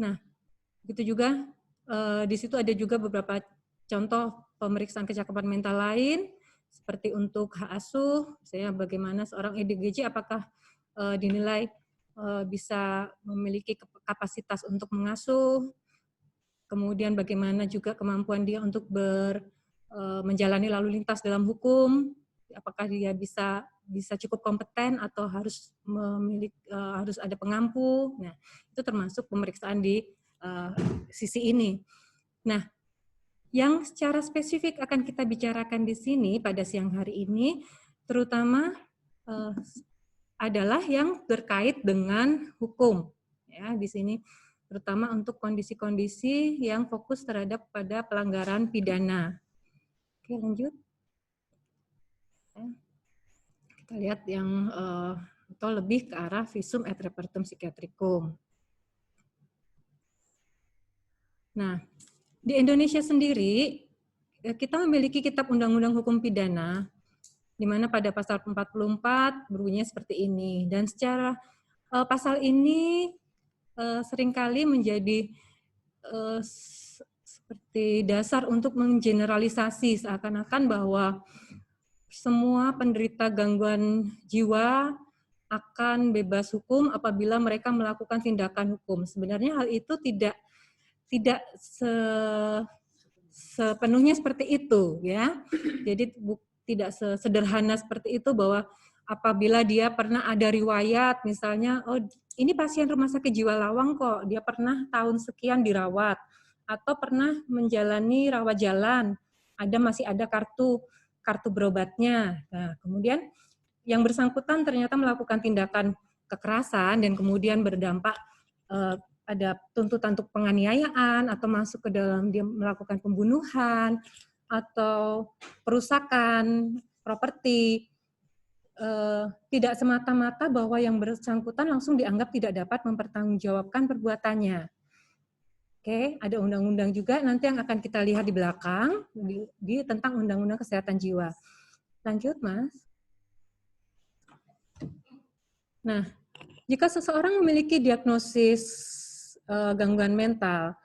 Nah, begitu juga di situ ada juga beberapa contoh pemeriksaan kecakapan mental lain, seperti untuk hak asuh, misalnya bagaimana seorang ODGJ apakah dinilai bisa memiliki kapasitas untuk mengasuh, kemudian bagaimana juga kemampuan dia untuk menjalani lalu lintas dalam hukum, apakah dia bisa cukup kompeten atau harus harus ada pengampu. Nah, itu termasuk pemeriksaan di sisi ini. Nah, yang secara spesifik akan kita bicarakan di sini pada siang hari ini, terutama adalah yang terkait dengan hukum. Ya, di sini terutama untuk kondisi-kondisi yang fokus terhadap pada pelanggaran pidana. Oke, lanjut. Kita lihat yang atau lebih ke arah visum et repertum psychiatricum. Nah, di Indonesia sendiri kita memiliki Kitab Undang-Undang Hukum Pidana di mana pada pasal 44 berbunyinya seperti ini, dan secara pasal ini seringkali menjadi seperti dasar untuk menggeneralisasi seakan-akan bahwa semua penderita gangguan jiwa akan bebas hukum apabila mereka melakukan tindakan hukum. Sebenarnya hal itu tidak sepenuhnya seperti itu, ya. Jadi tidak sesederhana seperti itu bahwa apabila dia pernah ada riwayat, misalnya, oh ini pasien rumah sakit jiwa Lawang kok, dia pernah tahun sekian dirawat, atau pernah menjalani rawat jalan, masih ada kartu berobatnya. Nah, kemudian yang bersangkutan ternyata melakukan tindakan kekerasan dan kemudian berdampak ada tuntutan untuk penganiayaan atau masuk ke dalam dia melakukan pembunuhan atau perusakan properti, tidak semata-mata bahwa yang bersangkutan langsung dianggap tidak dapat mempertanggungjawabkan perbuatannya. Oke, ada undang-undang juga nanti yang akan kita lihat di belakang tentang Undang-Undang Kesehatan Jiwa. Lanjut, Mas. Nah, jika seseorang memiliki diagnosis gangguan mental,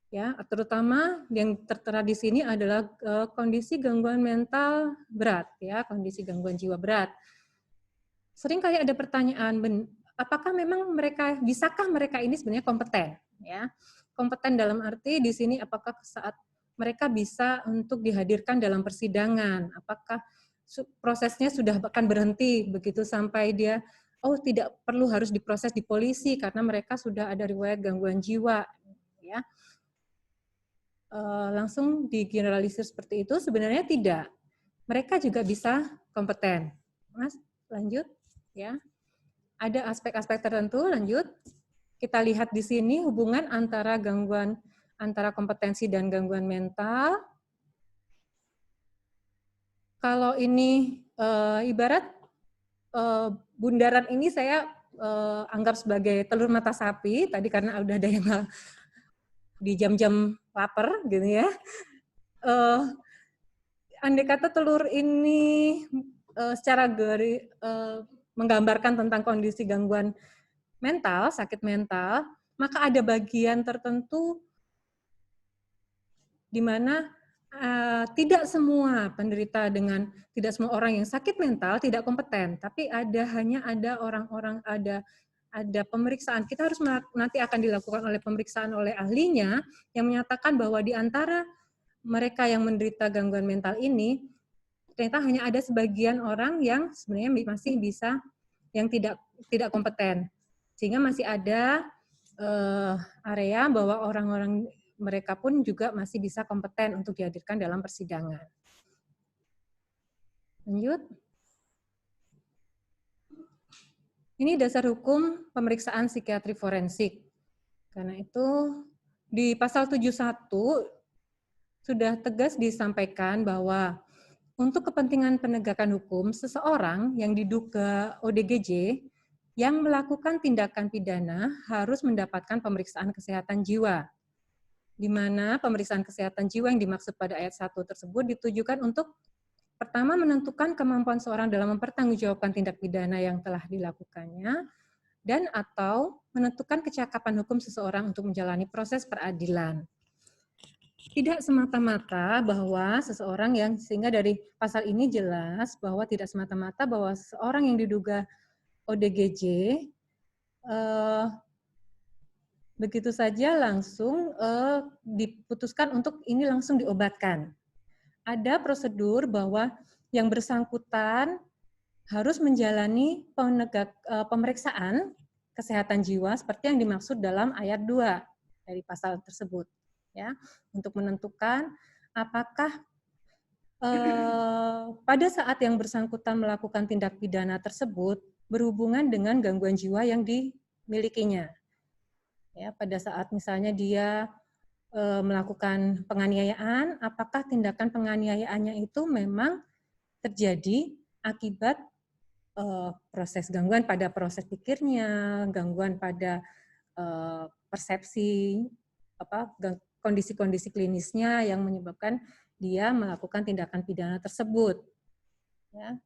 ya, terutama yang tertera di sini adalah kondisi gangguan mental berat, ya, kondisi gangguan jiwa berat. Sering kali ada pertanyaan, apakah memang bisakah mereka ini sebenarnya kompeten, ya? Kompeten dalam arti di sini apakah saat mereka bisa untuk dihadirkan dalam persidangan, apakah prosesnya sudah akan berhenti begitu sampai dia tidak perlu harus diproses di polisi karena mereka sudah ada riwayat gangguan jiwa, ya. Langsung digeneralisir seperti itu, sebenarnya tidak. Mereka juga bisa kompeten. Mas, lanjut, ya. Ada aspek-aspek tertentu, lanjut. Kita lihat di sini hubungan antara kompetensi dan gangguan mental. Kalau ini ibarat bundaran ini saya anggap sebagai telur mata sapi, tadi karena udah ada yang di jam-jam lapar gitu ya. Andai kata telur ini secara menggambarkan tentang kondisi gangguan mental, sakit mental, maka ada bagian tertentu di mana tidak semua orang yang sakit mental tidak kompeten, tapi hanya ada orang-orang, ada pemeriksaan. Kita harus nanti akan dilakukan oleh pemeriksaan oleh ahlinya yang menyatakan bahwa di antara mereka yang menderita gangguan mental ini ternyata hanya ada sebagian orang yang sebenarnya masih bisa, yang tidak kompeten, sehingga masih ada area bahwa orang-orang mereka pun juga masih bisa kompeten untuk dihadirkan dalam persidangan. Lanjut. Ini dasar hukum pemeriksaan psikiatri forensik. Karena itu di pasal 71 sudah tegas disampaikan bahwa untuk kepentingan penegakan hukum, seseorang yang diduga ODGJ yang melakukan tindakan pidana harus mendapatkan pemeriksaan kesehatan jiwa, di mana pemeriksaan kesehatan jiwa yang dimaksud pada ayat 1 tersebut ditujukan untuk pertama menentukan kemampuan seorang dalam mempertanggungjawabkan tindak pidana yang telah dilakukannya, dan atau menentukan kecakapan hukum seseorang untuk menjalani proses peradilan. Tidak semata-mata bahwa seseorang yang, sehingga dari pasal ini jelas bahwa tidak semata-mata bahwa seseorang yang diduga ODGJ begitu saja langsung diputuskan untuk ini langsung diobatkan. Ada prosedur bahwa yang bersangkutan harus menjalani pemeriksaan kesehatan jiwa seperti yang dimaksud dalam ayat 2 dari pasal tersebut, ya, untuk menentukan apakah pada saat yang bersangkutan melakukan tindak pidana tersebut berhubungan dengan gangguan jiwa yang dimilikinya. Ya, pada saat misalnya dia melakukan penganiayaan, apakah tindakan penganiayaannya itu memang terjadi akibat proses gangguan pada proses pikirnya, gangguan pada persepsi, kondisi-kondisi klinisnya yang menyebabkan dia melakukan tindakan pidana tersebut. Ya.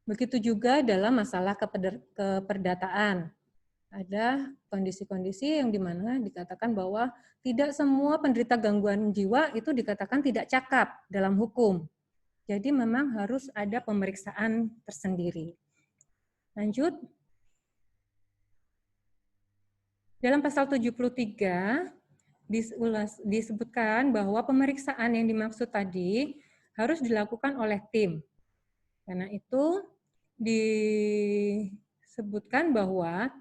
Begitu juga dalam masalah keperdataan. Ada kondisi-kondisi yang dimana dikatakan bahwa tidak semua penderita gangguan jiwa itu dikatakan tidak cakap dalam hukum. Jadi memang harus ada pemeriksaan tersendiri. Lanjut. Dalam pasal 73 disebutkan bahwa pemeriksaan yang dimaksud tadi harus dilakukan oleh tim. Karena itu disebutkan bahwa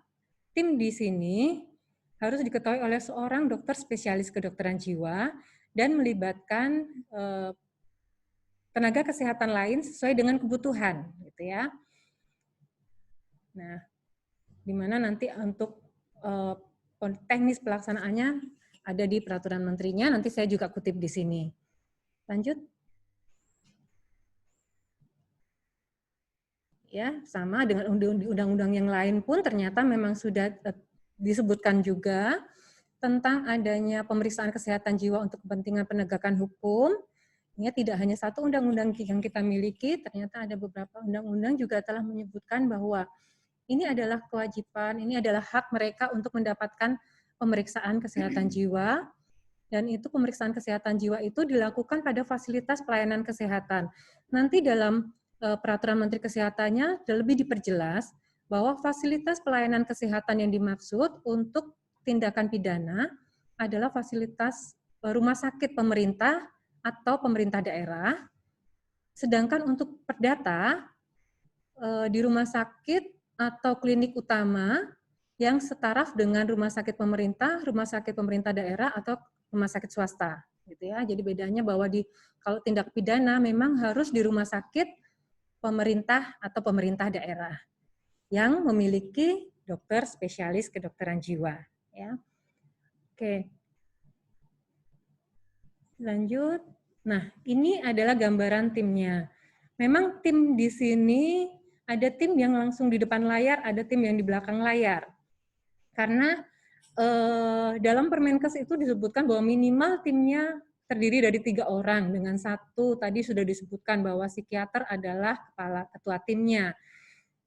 tim di sini harus diketahui oleh seorang dokter spesialis kedokteran jiwa dan melibatkan tenaga kesehatan lain sesuai dengan kebutuhan, gitu ya. Nah, di mana nanti untuk teknis pelaksanaannya ada di peraturan menterinya, nanti saya juga kutip di sini. Lanjut. Ya, sama dengan undang-undang yang lain pun ternyata memang sudah disebutkan juga tentang adanya pemeriksaan kesehatan jiwa untuk kepentingan penegakan hukum. Ya, tidak hanya satu undang-undang yang kita miliki, ternyata ada beberapa undang-undang juga telah menyebutkan bahwa ini adalah kewajiban, ini adalah hak mereka untuk mendapatkan pemeriksaan kesehatan jiwa, dan itu pemeriksaan kesehatan jiwa itu dilakukan pada fasilitas pelayanan kesehatan. Nanti dalam peraturan Menteri Kesehatannya lebih diperjelas bahwa fasilitas pelayanan kesehatan yang dimaksud untuk tindakan pidana adalah fasilitas rumah sakit pemerintah atau pemerintah daerah, sedangkan untuk perdata di rumah sakit atau klinik utama yang setaraf dengan rumah sakit pemerintah daerah atau rumah sakit swasta, gitu ya. Jadi bedanya bahwa kalau tindak pidana memang harus di rumah sakit pemerintah atau pemerintah daerah yang memiliki dokter spesialis kedokteran jiwa, ya. Oke. Lanjut. Nah, ini adalah gambaran timnya. Memang tim di sini ada tim yang langsung di depan layar, ada tim yang di belakang layar. Karena dalam Permenkes itu disebutkan bahwa minimal timnya terdiri dari 3 orang, dengan satu tadi sudah disebutkan bahwa psikiater adalah kepala ketua timnya,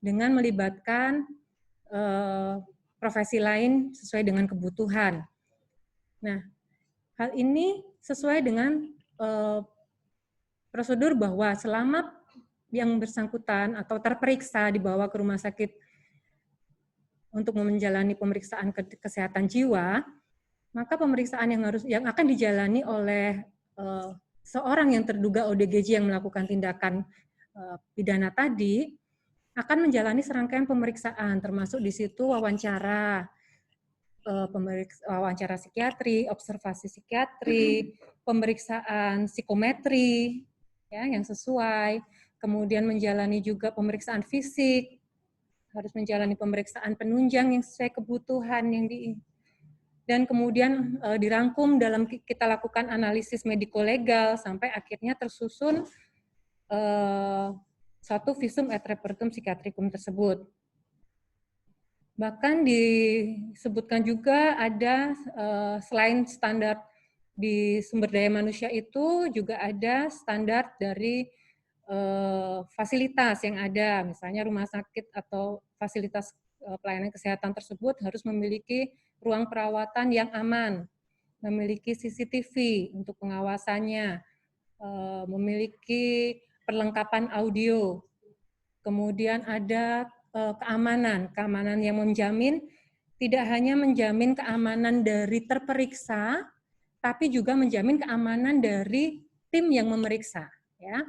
dengan melibatkan profesi lain sesuai dengan kebutuhan. Nah, hal ini sesuai dengan prosedur bahwa selama yang bersangkutan atau terperiksa dibawa ke rumah sakit untuk menjalani pemeriksaan kesehatan jiwa, maka pemeriksaan yang akan dijalani oleh seorang yang terduga ODGJ yang melakukan tindakan pidana tadi akan menjalani serangkaian pemeriksaan, termasuk di situ wawancara psikiatri, observasi psikiatri, pemeriksaan psikometri, ya, yang sesuai, kemudian menjalani juga pemeriksaan fisik, harus menjalani pemeriksaan penunjang yang sesuai kebutuhan dan kemudian dirangkum dalam kita lakukan analisis mediko-legal sampai akhirnya tersusun suatu visum et repertum psikiatrikum tersebut. Bahkan disebutkan juga ada selain standar di sumber daya manusia itu juga ada standar dari fasilitas yang ada, misalnya rumah sakit atau fasilitas pelayanan kesehatan tersebut harus memiliki ruang perawatan yang aman, memiliki CCTV untuk pengawasannya, memiliki perlengkapan audio, kemudian ada keamanan yang menjamin, tidak hanya menjamin keamanan dari terperiksa, tapi juga menjamin keamanan dari tim yang memeriksa, ya.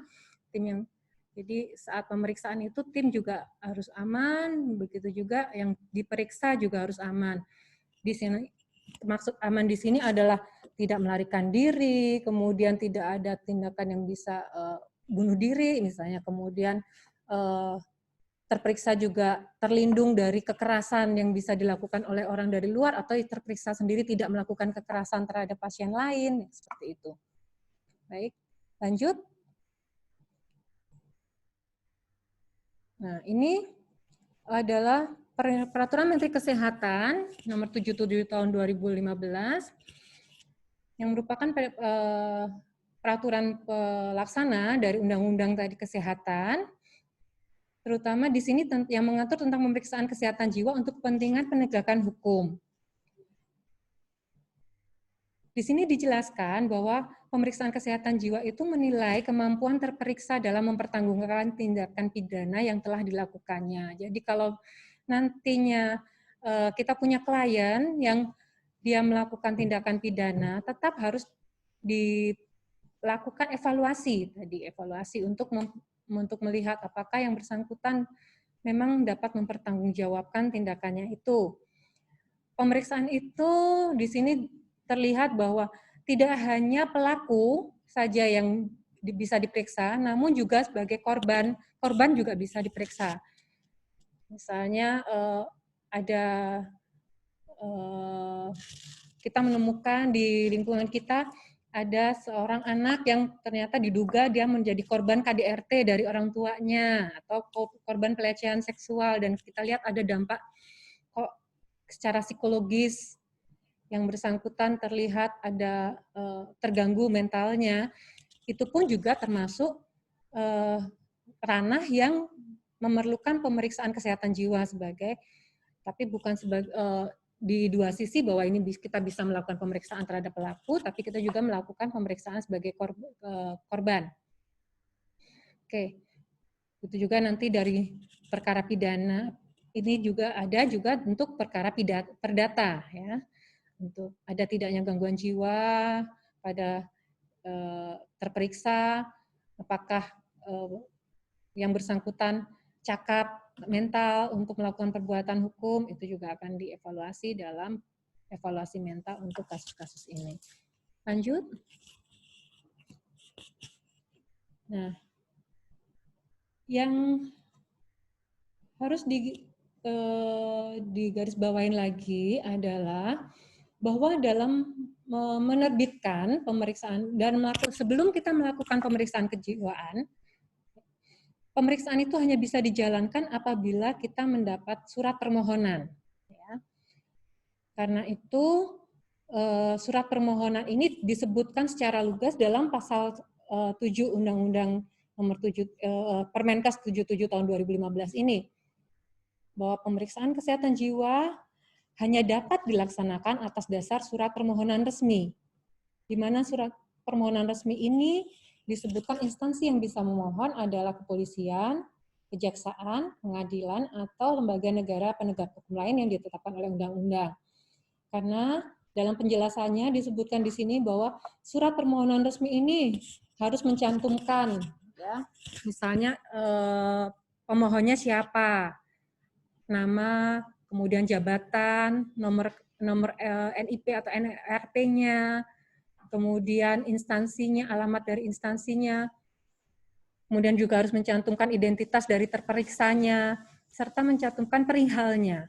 Jadi saat pemeriksaan itu tim juga harus aman, begitu juga yang diperiksa juga harus aman. Di sini maksud aman di sini adalah tidak melarikan diri, kemudian tidak ada tindakan yang bisa bunuh diri misalnya, kemudian terperiksa juga terlindung dari kekerasan yang bisa dilakukan oleh orang dari luar, atau terperiksa sendiri tidak melakukan kekerasan terhadap pasien lain, seperti itu. Baik, lanjut. Nah, ini adalah Peraturan Menteri Kesehatan Nomor 77 Tahun 2015 yang merupakan peraturan pelaksana dari Undang-Undang tadi Kesehatan, terutama di sini yang mengatur tentang pemeriksaan kesehatan jiwa untuk kepentingan penegakan hukum. Di sini dijelaskan bahwa pemeriksaan kesehatan jiwa itu menilai kemampuan terperiksa dalam mempertanggungjawabkan tindakan pidana yang telah dilakukannya. Jadi kalau nantinya kita punya klien yang dia melakukan tindakan pidana, tetap harus dilakukan evaluasi untuk melihat apakah yang bersangkutan memang dapat mempertanggungjawabkan tindakannya itu. Pemeriksaan itu di sini terlihat bahwa tidak hanya pelaku saja yang bisa diperiksa, namun juga sebagai korban juga bisa diperiksa. Misalnya ada kita menemukan di lingkungan kita ada seorang anak yang ternyata diduga dia menjadi korban KDRT dari orang tuanya atau korban pelecehan seksual, dan kita lihat ada dampak kok secara psikologis yang bersangkutan terlihat ada terganggu mentalnya, itu pun juga termasuk ranah yang memerlukan pemeriksaan kesehatan jiwa tapi bukan sebagai di dua sisi, bahwa ini kita bisa melakukan pemeriksaan terhadap pelaku, tapi kita juga melakukan pemeriksaan sebagai korban. Oke, itu juga nanti dari perkara pidana ini juga ada juga untuk perkara perdata, ya. Untuk ada tidaknya gangguan jiwa pada terperiksa, apakah yang bersangkutan cakap mental untuk melakukan perbuatan hukum, itu juga akan dievaluasi dalam evaluasi mental untuk kasus-kasus ini. Lanjut. Nah, yang harus digarisbawahin lagi adalah bahwa dalam menerbitkan pemeriksaan dan sebelum kita melakukan pemeriksaan kejiwaan, pemeriksaan itu hanya bisa dijalankan apabila kita mendapat surat permohonan. Ya. Karena itu surat permohonan ini disebutkan secara lugas dalam pasal 7 Undang-Undang Nomor 7 Permenkes 77 Tahun 2015 ini, bahwa pemeriksaan kesehatan jiwa hanya dapat dilaksanakan atas dasar surat permohonan resmi, di mana surat permohonan resmi ini disebutkan instansi yang bisa memohon adalah kepolisian, kejaksaan, pengadilan, atau lembaga negara penegak hukum lain yang ditetapkan oleh undang-undang. Karena dalam penjelasannya disebutkan di sini bahwa surat permohonan resmi ini harus mencantumkan, ya, misalnya pemohonnya siapa, nama, kemudian jabatan, nomor NIP atau NRP-nya, kemudian instansinya, alamat dari instansinya, kemudian juga harus mencantumkan identitas dari terperiksanya, serta mencantumkan perihalnya.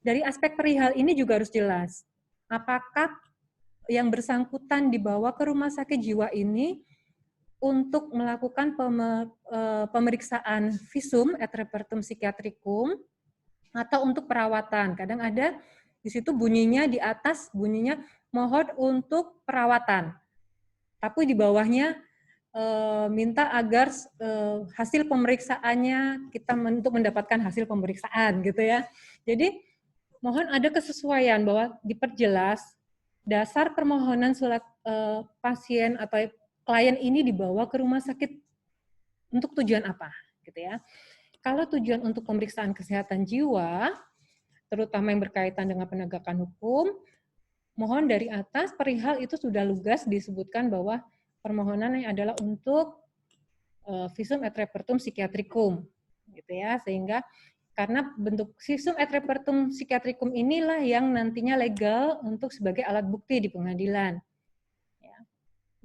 Dari aspek perihal ini juga harus jelas, apakah yang bersangkutan dibawa ke rumah sakit jiwa ini untuk melakukan pemeriksaan visum et repertum psikiatrikum, atau untuk perawatan. Kadang ada di situ bunyinya di atas, bunyinya mohon untuk perawatan. Tapi di bawahnya minta agar hasil pemeriksaannya kita untuk mendapatkan hasil pemeriksaan gitu ya. Jadi mohon ada kesesuaian bahwa diperjelas dasar permohonan surat pasien atau klien ini dibawa ke rumah sakit untuk tujuan apa gitu ya. Kalau tujuan untuk pemeriksaan kesehatan jiwa, terutama yang berkaitan dengan penegakan hukum, mohon dari atas perihal itu sudah lugas disebutkan bahwa permohonannya adalah untuk visum et repertum psikiatrikum, gitu ya, sehingga karena bentuk visum et repertum psikiatrikum inilah yang nantinya legal untuk sebagai alat bukti di pengadilan, ya,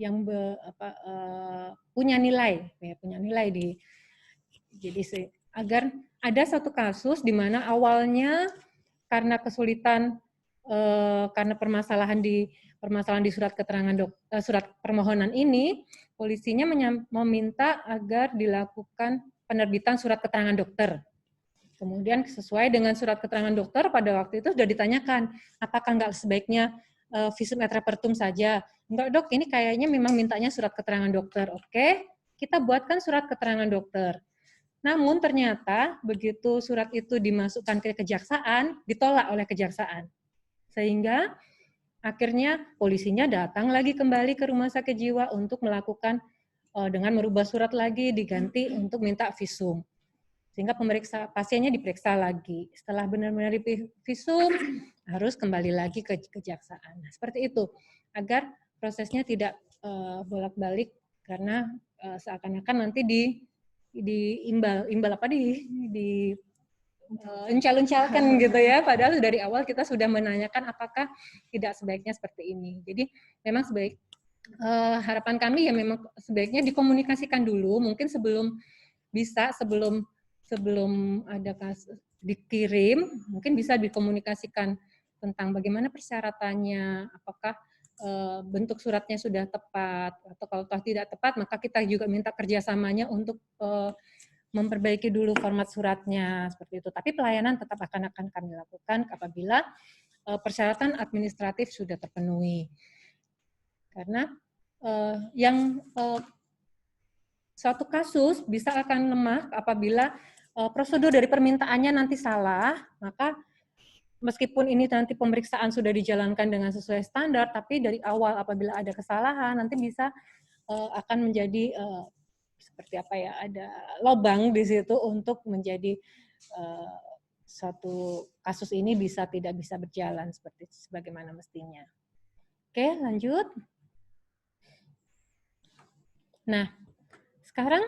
yang punya nilai, ya, punya nilai di jadi agar ada satu kasus di mana awalnya karena kesulitan karena permasalahan di surat keterangan surat permohonan ini, polisinya meminta agar dilakukan penerbitan surat keterangan dokter. Kemudian sesuai dengan surat keterangan dokter pada waktu itu sudah ditanyakan, apakah enggak sebaiknya visum et repertum saja? Enggak dok, ini kayaknya memang mintanya surat keterangan dokter. Oke, kita buatkan surat keterangan dokter. Namun ternyata begitu surat itu dimasukkan ke kejaksaan, ditolak oleh kejaksaan. Sehingga akhirnya polisinya datang lagi kembali ke rumah sakit jiwa untuk melakukan dengan merubah surat lagi diganti untuk minta visum. Sehingga pasiennya diperiksa lagi. Setelah benar-benar visum harus kembali lagi ke kejaksaan. Nah, seperti itu agar prosesnya tidak bolak-balik karena seakan-akan nanti encalon-calkan gitu ya, padahal dari awal kita sudah menanyakan apakah tidak sebaiknya seperti ini. Jadi memang harapan kami ya memang sebaiknya dikomunikasikan dulu, mungkin sebelum ada kasus dikirim, mungkin bisa dikomunikasikan tentang bagaimana persyaratannya, apakah bentuk suratnya sudah tepat, atau kalau tidak tepat maka kita juga minta kerjasamanya untuk memperbaiki dulu format suratnya seperti itu. Tapi pelayanan tetap akan kami lakukan apabila persyaratan administratif sudah terpenuhi. Karena suatu kasus bisa akan lemah apabila prosedur dari permintaannya nanti salah, maka meskipun ini nanti pemeriksaan sudah dijalankan dengan sesuai standar, tapi dari awal apabila ada kesalahan nanti bisa akan menjadi seperti apa ya, ada lubang di situ untuk menjadi suatu kasus ini tidak bisa berjalan seperti sebagaimana mestinya. Oke, lanjut. Nah, sekarang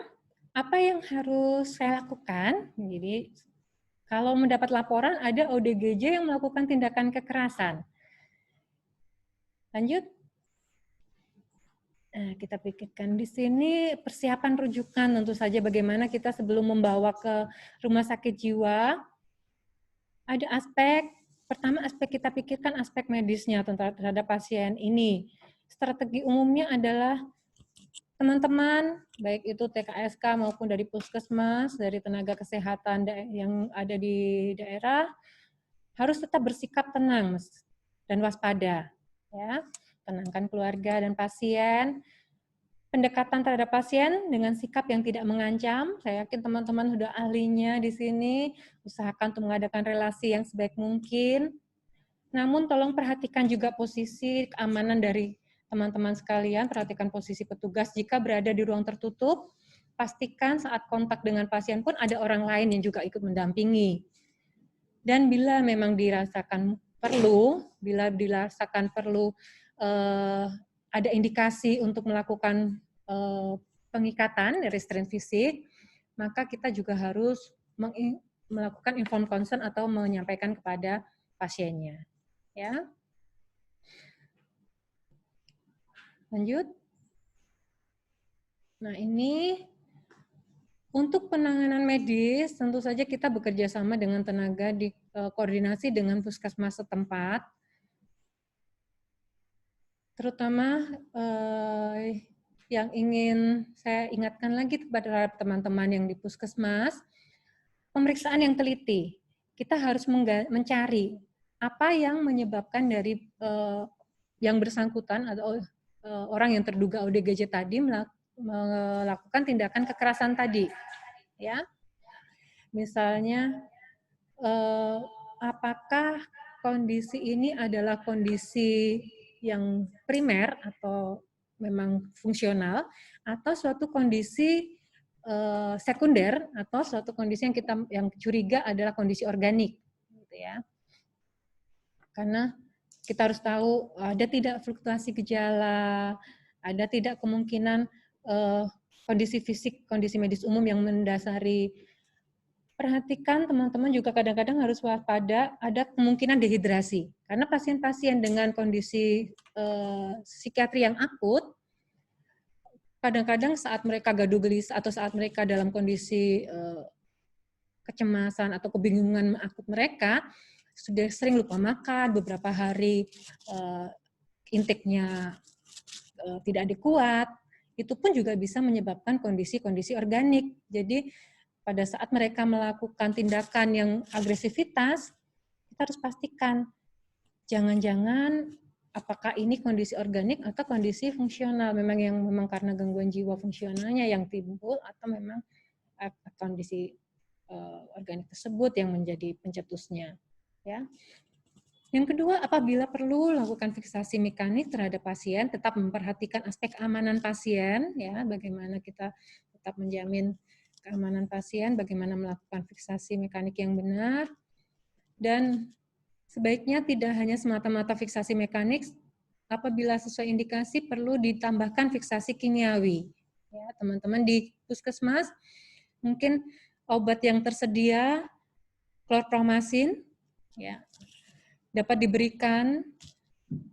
apa yang harus saya lakukan? Jadi kalau mendapat laporan ada ODGJ yang melakukan tindakan kekerasan. Lanjut. Nah, kita pikirkan di sini persiapan rujukan, tentu saja bagaimana kita sebelum membawa ke rumah sakit jiwa. Ada pertama aspek kita pikirkan aspek medisnya terhadap pasien ini. Strategi umumnya adalah teman-teman, baik itu TKSK maupun dari puskesmas, dari tenaga kesehatan yang ada di daerah, harus tetap bersikap tenang dan waspada. Ya, tenangkan keluarga dan pasien. Pendekatan terhadap pasien dengan sikap yang tidak mengancam. Saya yakin teman-teman sudah ahlinya di sini. Usahakan untuk mengadakan relasi yang sebaik mungkin. Namun tolong perhatikan juga posisi keamanan dari teman-teman sekalian, perhatikan posisi petugas jika berada di ruang tertutup, pastikan saat kontak dengan pasien pun ada orang lain yang juga ikut mendampingi. Dan bila memang dirasakan perlu ada indikasi untuk melakukan pengikatan, restraint fisik, maka kita juga harus melakukan informed consent atau menyampaikan kepada pasiennya. Ya. Lanjut. Nah, ini untuk penanganan medis, tentu saja kita bekerja sama dengan tenaga koordinasi dengan puskesmas setempat. Terutama yang ingin saya ingatkan lagi kepada teman-teman yang di puskesmas, pemeriksaan yang teliti. Kita harus mencari apa yang menyebabkan dari yang bersangkutan atau orang yang terduga ODGJ tadi melakukan tindakan kekerasan tadi, ya. Misalnya, apakah kondisi ini adalah kondisi yang primer atau memang fungsional, atau suatu kondisi sekunder, atau suatu kondisi yang curiga adalah kondisi organik, gitu ya. Karena kita harus tahu ada tidak fluktuasi gejala, ada tidak kemungkinan kondisi fisik, kondisi medis umum yang mendasari. Perhatikan teman-teman juga kadang-kadang harus waspada ada kemungkinan dehidrasi. Karena pasien-pasien dengan kondisi psikiatri yang akut, kadang-kadang saat mereka gaduh gelisah atau saat mereka dalam kondisi kecemasan atau kebingungan akut mereka, sudah sering lupa makan, beberapa hari intake-nya tidak adekuat, itu pun juga bisa menyebabkan kondisi-kondisi organik. Jadi pada saat mereka melakukan tindakan yang agresivitas, kita harus pastikan jangan-jangan apakah ini kondisi organik atau kondisi fungsional, memang karena gangguan jiwa fungsionalnya yang timbul atau memang kondisi organik tersebut yang menjadi pencetusnya, ya. Yang kedua, apabila perlu lakukan fiksasi mekanik terhadap pasien, tetap memperhatikan aspek keamanan pasien, ya, bagaimana kita tetap menjamin keamanan pasien, bagaimana melakukan fiksasi mekanik yang benar, dan sebaiknya tidak hanya semata-mata fiksasi mekanik, apabila sesuai indikasi perlu ditambahkan fiksasi kimiawi. Ya, teman-teman di puskesmas, mungkin obat yang tersedia, klorpromazin, ya, dapat diberikan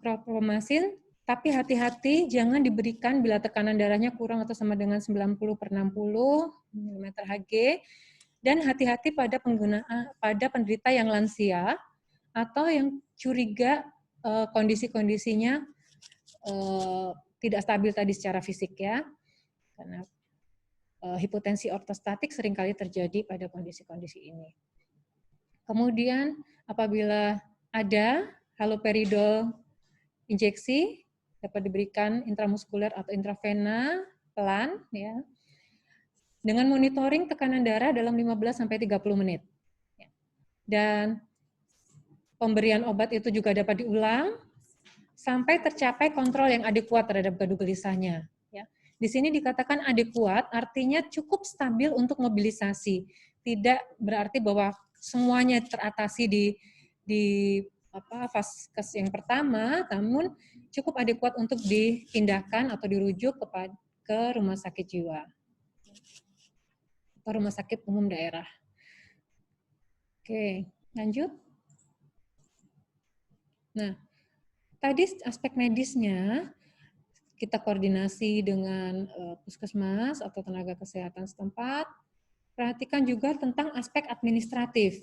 klorpromazin, tapi hati-hati jangan diberikan bila tekanan darahnya kurang atau sama dengan 90/60 mm/Hg, dan hati-hati pada penderita yang lansia atau yang curiga kondisi-kondisinya tidak stabil tadi secara fisik, ya. Karena hipotensi ortostatik seringkali terjadi pada kondisi-kondisi ini. Kemudian apabila ada haloperidol injeksi, dapat diberikan intramuskuler atau intravena pelan, ya, dengan monitoring tekanan darah dalam 15-30 menit. Dan pemberian obat itu juga dapat diulang sampai tercapai kontrol yang adekuat terhadap gaduh gelisahnya. Ya. Di sini dikatakan adekuat, artinya cukup stabil untuk mobilisasi. Tidak berarti bahwa semuanya teratasi di fase yang pertama, namun cukup adekuat untuk dipindahkan atau dirujuk ke rumah sakit jiwa atau rumah sakit umum daerah. Oke, lanjut. Nah, tadi aspek medisnya kita koordinasi dengan puskesmas atau tenaga kesehatan setempat. Perhatikan juga tentang aspek administratif,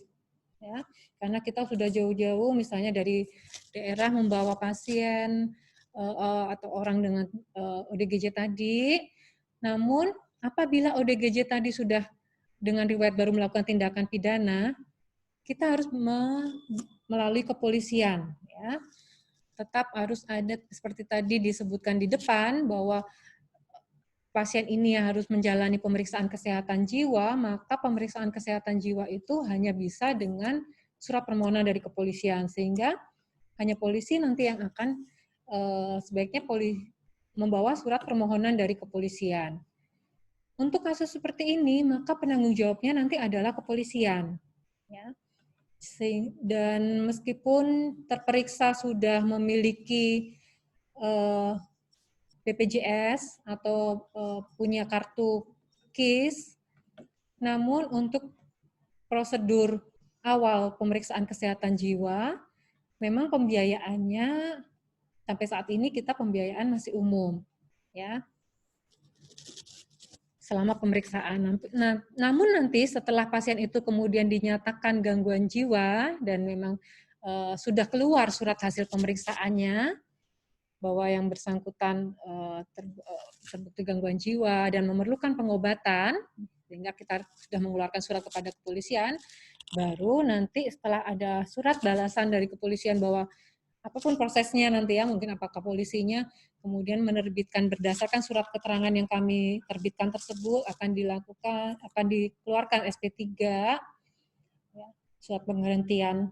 ya, karena kita sudah jauh-jauh misalnya dari daerah membawa pasien atau orang dengan ODGJ tadi. Namun apabila ODGJ tadi sudah dengan riwayat baru melakukan tindakan pidana, kita harus melalui kepolisian, ya. Tetap harus ada seperti tadi disebutkan di depan bahwa pasien ini harus menjalani pemeriksaan kesehatan jiwa, maka pemeriksaan kesehatan jiwa itu hanya bisa dengan surat permohonan dari kepolisian, sehingga hanya polisi nanti yang akan sebaiknya membawa surat permohonan dari kepolisian. Untuk kasus seperti ini, maka penanggung jawabnya nanti adalah kepolisian, ya. Dan meskipun terperiksa sudah memiliki BPJS atau punya kartu KIS, namun untuk prosedur awal pemeriksaan kesehatan jiwa, memang pembiayaannya sampai saat ini kita pembiayaan masih umum, ya, selama pemeriksaan. Nah, namun nanti setelah pasien itu kemudian dinyatakan gangguan jiwa dan memang sudah keluar surat hasil pemeriksaannya bahwa yang bersangkutan terbukti gangguan jiwa dan memerlukan pengobatan, sehingga kita sudah mengeluarkan surat kepada kepolisian, baru nanti setelah ada surat balasan dari kepolisian bahwa apapun prosesnya nanti ya, mungkin apakah polisinya kemudian menerbitkan berdasarkan surat keterangan yang kami terbitkan tersebut akan dikeluarkan SP3, ya, surat penghentian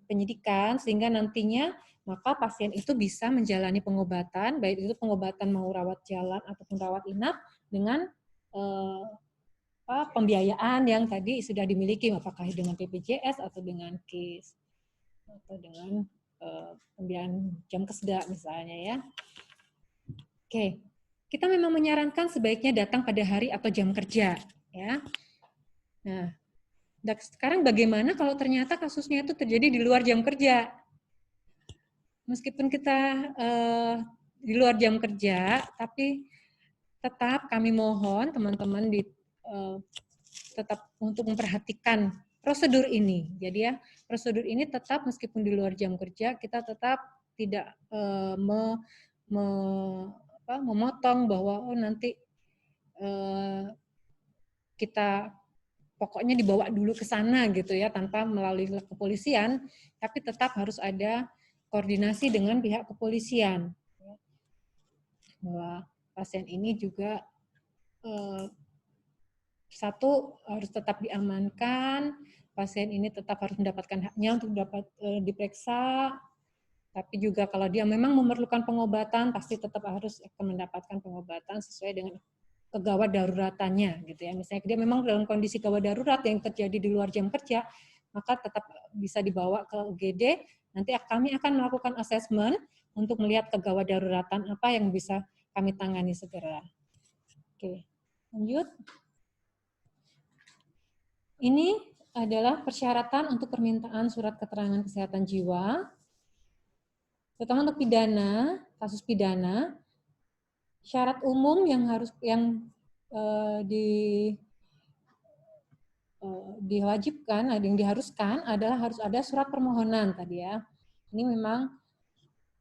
penyidikan, sehingga nantinya maka pasien itu bisa menjalani pengobatan, baik itu pengobatan mau rawat jalan ataupun rawat inap dengan pembiayaan yang tadi sudah dimiliki, apakah dengan BPJS atau dengan KIS atau dengan pembiayaan jam keseda misalnya ya. Oke, kita memang menyarankan sebaiknya datang pada hari atau jam kerja ya. Nah, sekarang bagaimana kalau ternyata kasusnya itu terjadi di luar jam kerja? Meskipun kita di luar jam kerja, tapi tetap kami mohon teman-teman tetap untuk memperhatikan prosedur ini. Jadi ya, prosedur ini tetap meskipun di luar jam kerja, kita tetap tidak memotong bahwa nanti kita pokoknya dibawa dulu ke sana gitu ya, tanpa melalui kepolisian, tapi tetap harus ada koordinasi dengan pihak kepolisian. Bahwa pasien ini juga satu harus tetap diamankan, pasien ini tetap harus mendapatkan haknya untuk dapat diperiksa, tapi juga kalau dia memang memerlukan pengobatan, pasti tetap harus mendapatkan pengobatan sesuai dengan kegawat daruratannya gitu ya. Misalnya dia memang dalam kondisi gawat darurat yang terjadi di luar jam kerja, maka tetap bisa dibawa ke UGD. Nanti kami akan melakukan asesmen untuk melihat kegawat daruratan apa yang bisa kami tangani segera. Oke, lanjut. Ini adalah persyaratan untuk permintaan surat keterangan kesehatan jiwa. Terutama untuk pidana, kasus pidana, syarat umum yang diwajibkan, yang diharuskan adalah harus ada surat permohonan tadi ya. Ini memang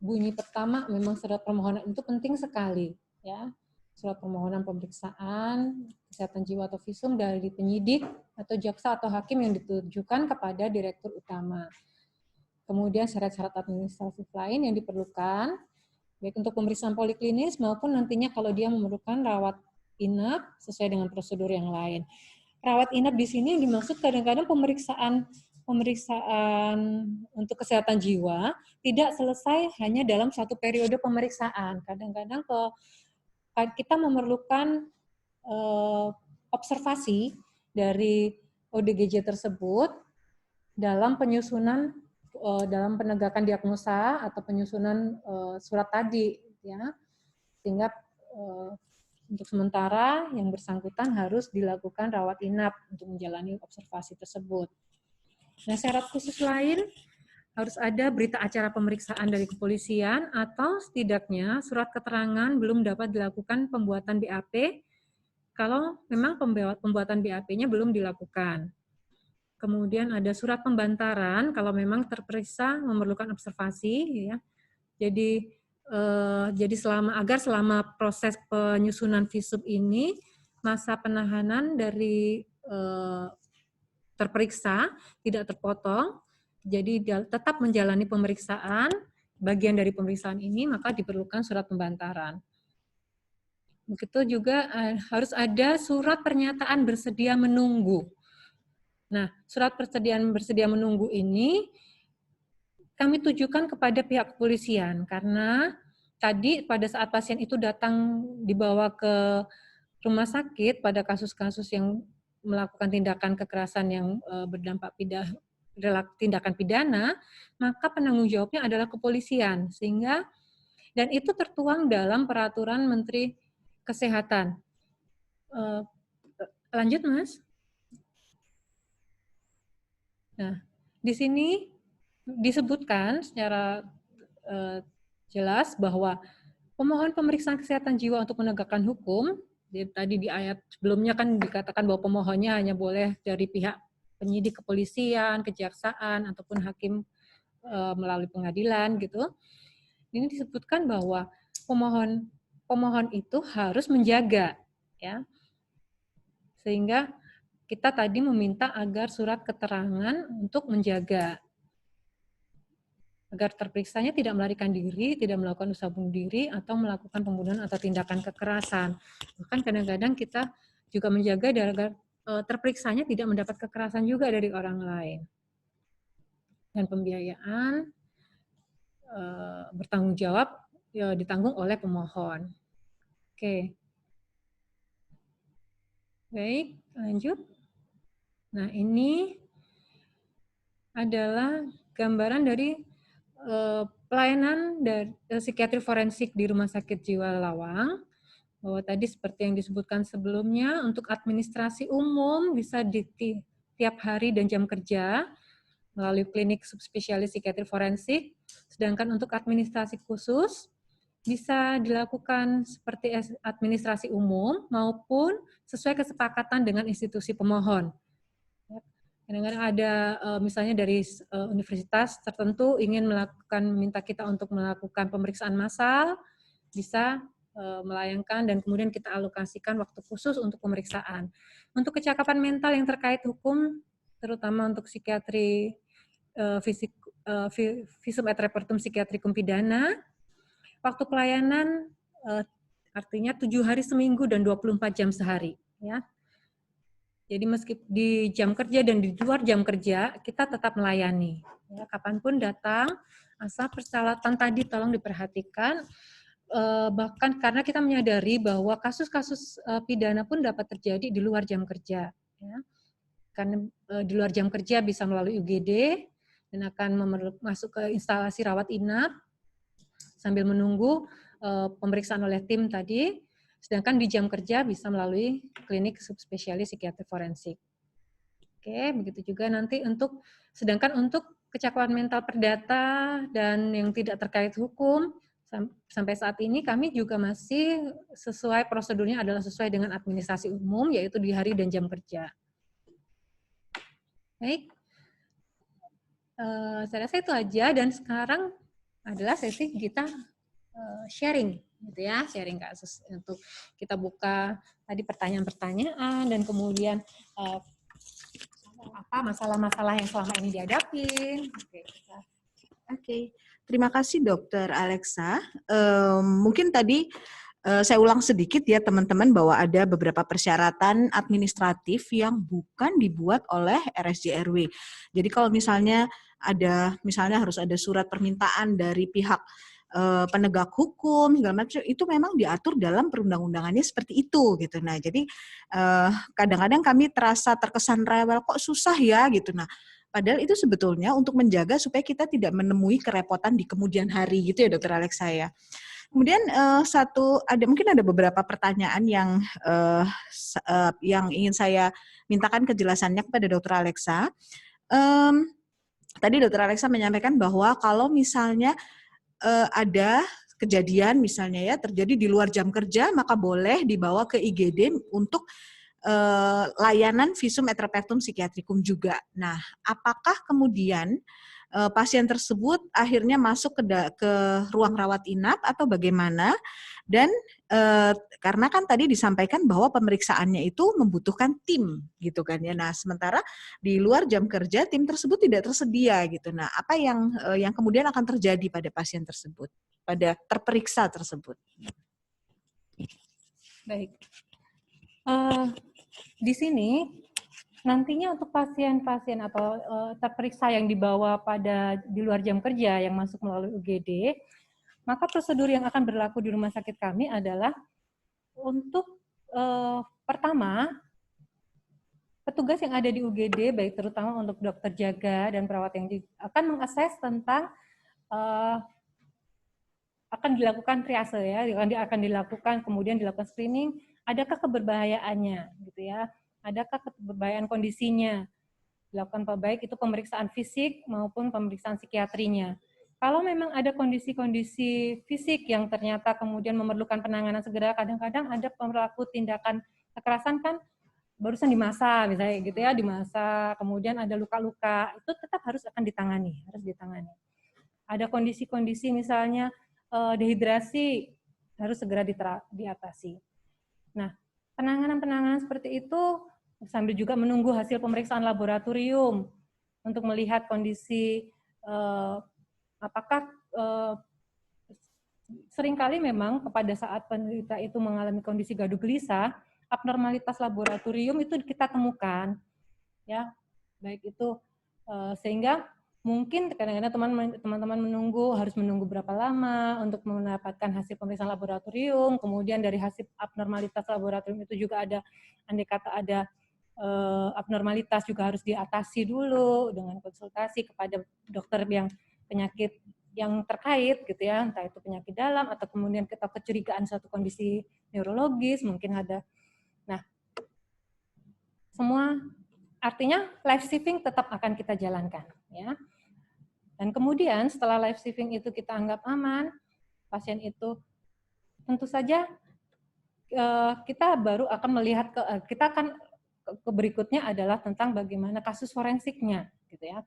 bunyi pertama, memang surat permohonan itu penting sekali ya. Surat permohonan pemeriksaan kesehatan jiwa atau visum dari penyidik atau jaksa atau hakim yang ditujukan kepada direktur utama. Kemudian syarat-syarat administratif lain yang diperlukan, baik untuk pemeriksaan poliklinis maupun nantinya kalau dia memerlukan rawat inap sesuai dengan prosedur yang lain. Rawat inap di sini yang dimaksud kadang-kadang pemeriksaan untuk kesehatan jiwa tidak selesai hanya dalam satu periode pemeriksaan. Kadang-kadang kita memerlukan observasi dari ODGJ tersebut dalam penyusunan dalam penegakan diagnosa atau penyusunan surat tadi ya, sehingga untuk sementara yang bersangkutan harus dilakukan rawat inap untuk menjalani observasi tersebut. Nah, syarat khusus lain harus ada berita acara pemeriksaan dari kepolisian atau setidaknya surat keterangan belum dapat dilakukan pembuatan BAP kalau memang pembuatan BAP-nya belum dilakukan. Kemudian ada surat pembantaran kalau memang terperiksa memerlukan observasi ya. Jadi selama proses penyusunan visum ini masa penahanan dari terperiksa tidak terpotong. Jadi tetap menjalani pemeriksaan, bagian dari pemeriksaan ini maka diperlukan surat pembantaran. Begitu juga harus ada surat pernyataan bersedia menunggu. Nah, surat bersedia menunggu ini kami tujukan kepada pihak kepolisian karena tadi pada saat pasien itu datang dibawa ke rumah sakit pada kasus-kasus yang melakukan tindakan kekerasan yang berdampak tindakan pidana, maka penanggung jawabnya adalah kepolisian, sehingga dan itu tertuang dalam peraturan Menteri Kesehatan. Lanjut, Mas. Nah, di sini disebutkan secara jelas bahwa pemohon pemeriksaan kesehatan jiwa untuk menegakkan hukum, tadi di ayat sebelumnya kan dikatakan bahwa pemohonnya hanya boleh dari pihak penyidik kepolisian, kejaksaan, ataupun hakim melalui pengadilan gitu. Ini disebutkan bahwa pemohon itu harus menjaga, ya, sehingga kita tadi meminta agar surat keterangan untuk menjaga. agar terperiksanya tidak melarikan diri, tidak melakukan usaha bunuh diri, atau melakukan pembunuhan atau tindakan kekerasan. Bahkan kadang-kadang kita juga menjaga agar terperiksanya tidak mendapat kekerasan juga dari orang lain. Dan pembiayaan bertanggung jawab ditanggung oleh pemohon. Oke. Baik, lanjut. Nah, ini adalah gambaran dari pelayanan dari psikiatri forensik di Rumah Sakit Jiwa Lawang. Bahwa tadi seperti yang disebutkan sebelumnya, untuk administrasi umum bisa di tiap hari dan jam kerja melalui klinik subspesialis psikiatri forensik, sedangkan untuk administrasi khusus bisa dilakukan seperti administrasi umum maupun sesuai kesepakatan dengan institusi pemohon. Kadang-kadang ada misalnya dari universitas tertentu ingin minta kita untuk melakukan pemeriksaan massal, bisa melayangkan dan kemudian kita alokasikan waktu khusus untuk pemeriksaan. Untuk kecakapan mental yang terkait hukum, terutama untuk psikiatri visum et repertum psikiatrikum pidana, waktu pelayanan artinya 7 hari seminggu dan 24 jam sehari, ya. Jadi meski di jam kerja dan di luar jam kerja, kita tetap melayani. Ya, kapanpun datang, asal persyaratan tadi tolong diperhatikan. Bahkan karena kita menyadari bahwa kasus-kasus pidana pun dapat terjadi di luar jam kerja. Ya. Karena di luar jam kerja bisa melalui UGD dan akan masuk ke instalasi rawat inap sambil menunggu pemeriksaan oleh tim tadi. Sedangkan di jam kerja bisa melalui klinik subspesialis psikiatri forensik. Oke, begitu juga nanti sedangkan untuk kecakapan mental perdata dan yang tidak terkait hukum, sampai saat ini kami juga masih sesuai prosedurnya adalah sesuai dengan administrasi umum, yaitu di hari dan jam kerja. Baik, saya rasa itu aja, dan sekarang adalah sesi kita sharing, gitu ya, sharing kasus untuk kita buka tadi pertanyaan-pertanyaan dan kemudian apa masalah-masalah yang selama ini dihadapin. Oke. Terima kasih Dokter Alexa. Mungkin tadi saya ulang sedikit ya teman-teman bahwa ada beberapa persyaratan administratif yang bukan dibuat oleh RSJRW. Jadi kalau misalnya harus ada surat permintaan dari pihak penegak hukum segala macam, itu memang diatur dalam perundang-undangannya seperti itu gitu. Nah, jadi kadang-kadang kami terasa terkesan rewel, kok susah ya gitu. Nah, padahal itu sebetulnya untuk menjaga supaya kita tidak menemui kerepotan di kemudian hari gitu ya Dokter Alexa ya. Kemudian mungkin ada beberapa pertanyaan yang ingin saya mintakan kejelasannya kepada Dokter Alexa. Tadi Dokter Alexa menyampaikan bahwa kalau misalnya ada kejadian misalnya ya terjadi di luar jam kerja, maka boleh dibawa ke IGD untuk layanan visum et repertum psikiatrikum juga. Nah, apakah kemudian pasien tersebut akhirnya masuk ke ruang rawat inap atau bagaimana? Dan karena kan tadi disampaikan bahwa pemeriksaannya itu membutuhkan tim gitu kan ya. Nah, sementara di luar jam kerja tim tersebut tidak tersedia gitu. Nah, apa yang kemudian akan terjadi pada pasien tersebut, pada terperiksa tersebut? Baik. Di sini nantinya untuk pasien-pasien atau terperiksa yang dibawa di luar jam kerja yang masuk melalui UGD, maka prosedur yang akan berlaku di rumah sakit kami adalah untuk pertama, petugas yang ada di UGD, baik terutama untuk dokter jaga dan perawat yang akan mengakses tentang akan dilakukan triase ya, akan dilakukan kemudian dilakukan screening, adakah keberbahayaannya gitu ya, adakah keberbahayaan kondisinya, dilakukan baik itu pemeriksaan fisik maupun pemeriksaan psikiatrinya. Kalau memang ada kondisi-kondisi fisik yang ternyata kemudian memerlukan penanganan segera, kadang-kadang ada pelaku tindakan kekerasan kan barusan di masa misalnya gitu ya, di masa kemudian ada luka-luka, itu tetap harus ditangani. Ada kondisi-kondisi misalnya dehidrasi harus segera diatasi. Nah, penanganan-penanganan seperti itu sambil juga menunggu hasil pemeriksaan laboratorium untuk melihat kondisi apakah seringkali memang pada saat penderita itu mengalami kondisi gaduh gelisah, abnormalitas laboratorium itu kita temukan, ya, baik itu sehingga mungkin kadang-kadang teman-teman harus menunggu berapa lama untuk mendapatkan hasil pemeriksaan laboratorium, kemudian dari hasil abnormalitas laboratorium itu juga ada, andai kata ada abnormalitas juga harus diatasi dulu dengan konsultasi kepada dokter yang penyakit yang terkait gitu ya, entah itu penyakit dalam atau kemudian kita kecurigaan suatu kondisi neurologis mungkin ada. Nah, semua artinya life saving tetap akan kita jalankan ya. Dan kemudian setelah life saving itu kita anggap aman, pasien itu tentu saja kita baru akan melihat kita akan ke berikutnya adalah tentang bagaimana kasus forensiknya gitu ya.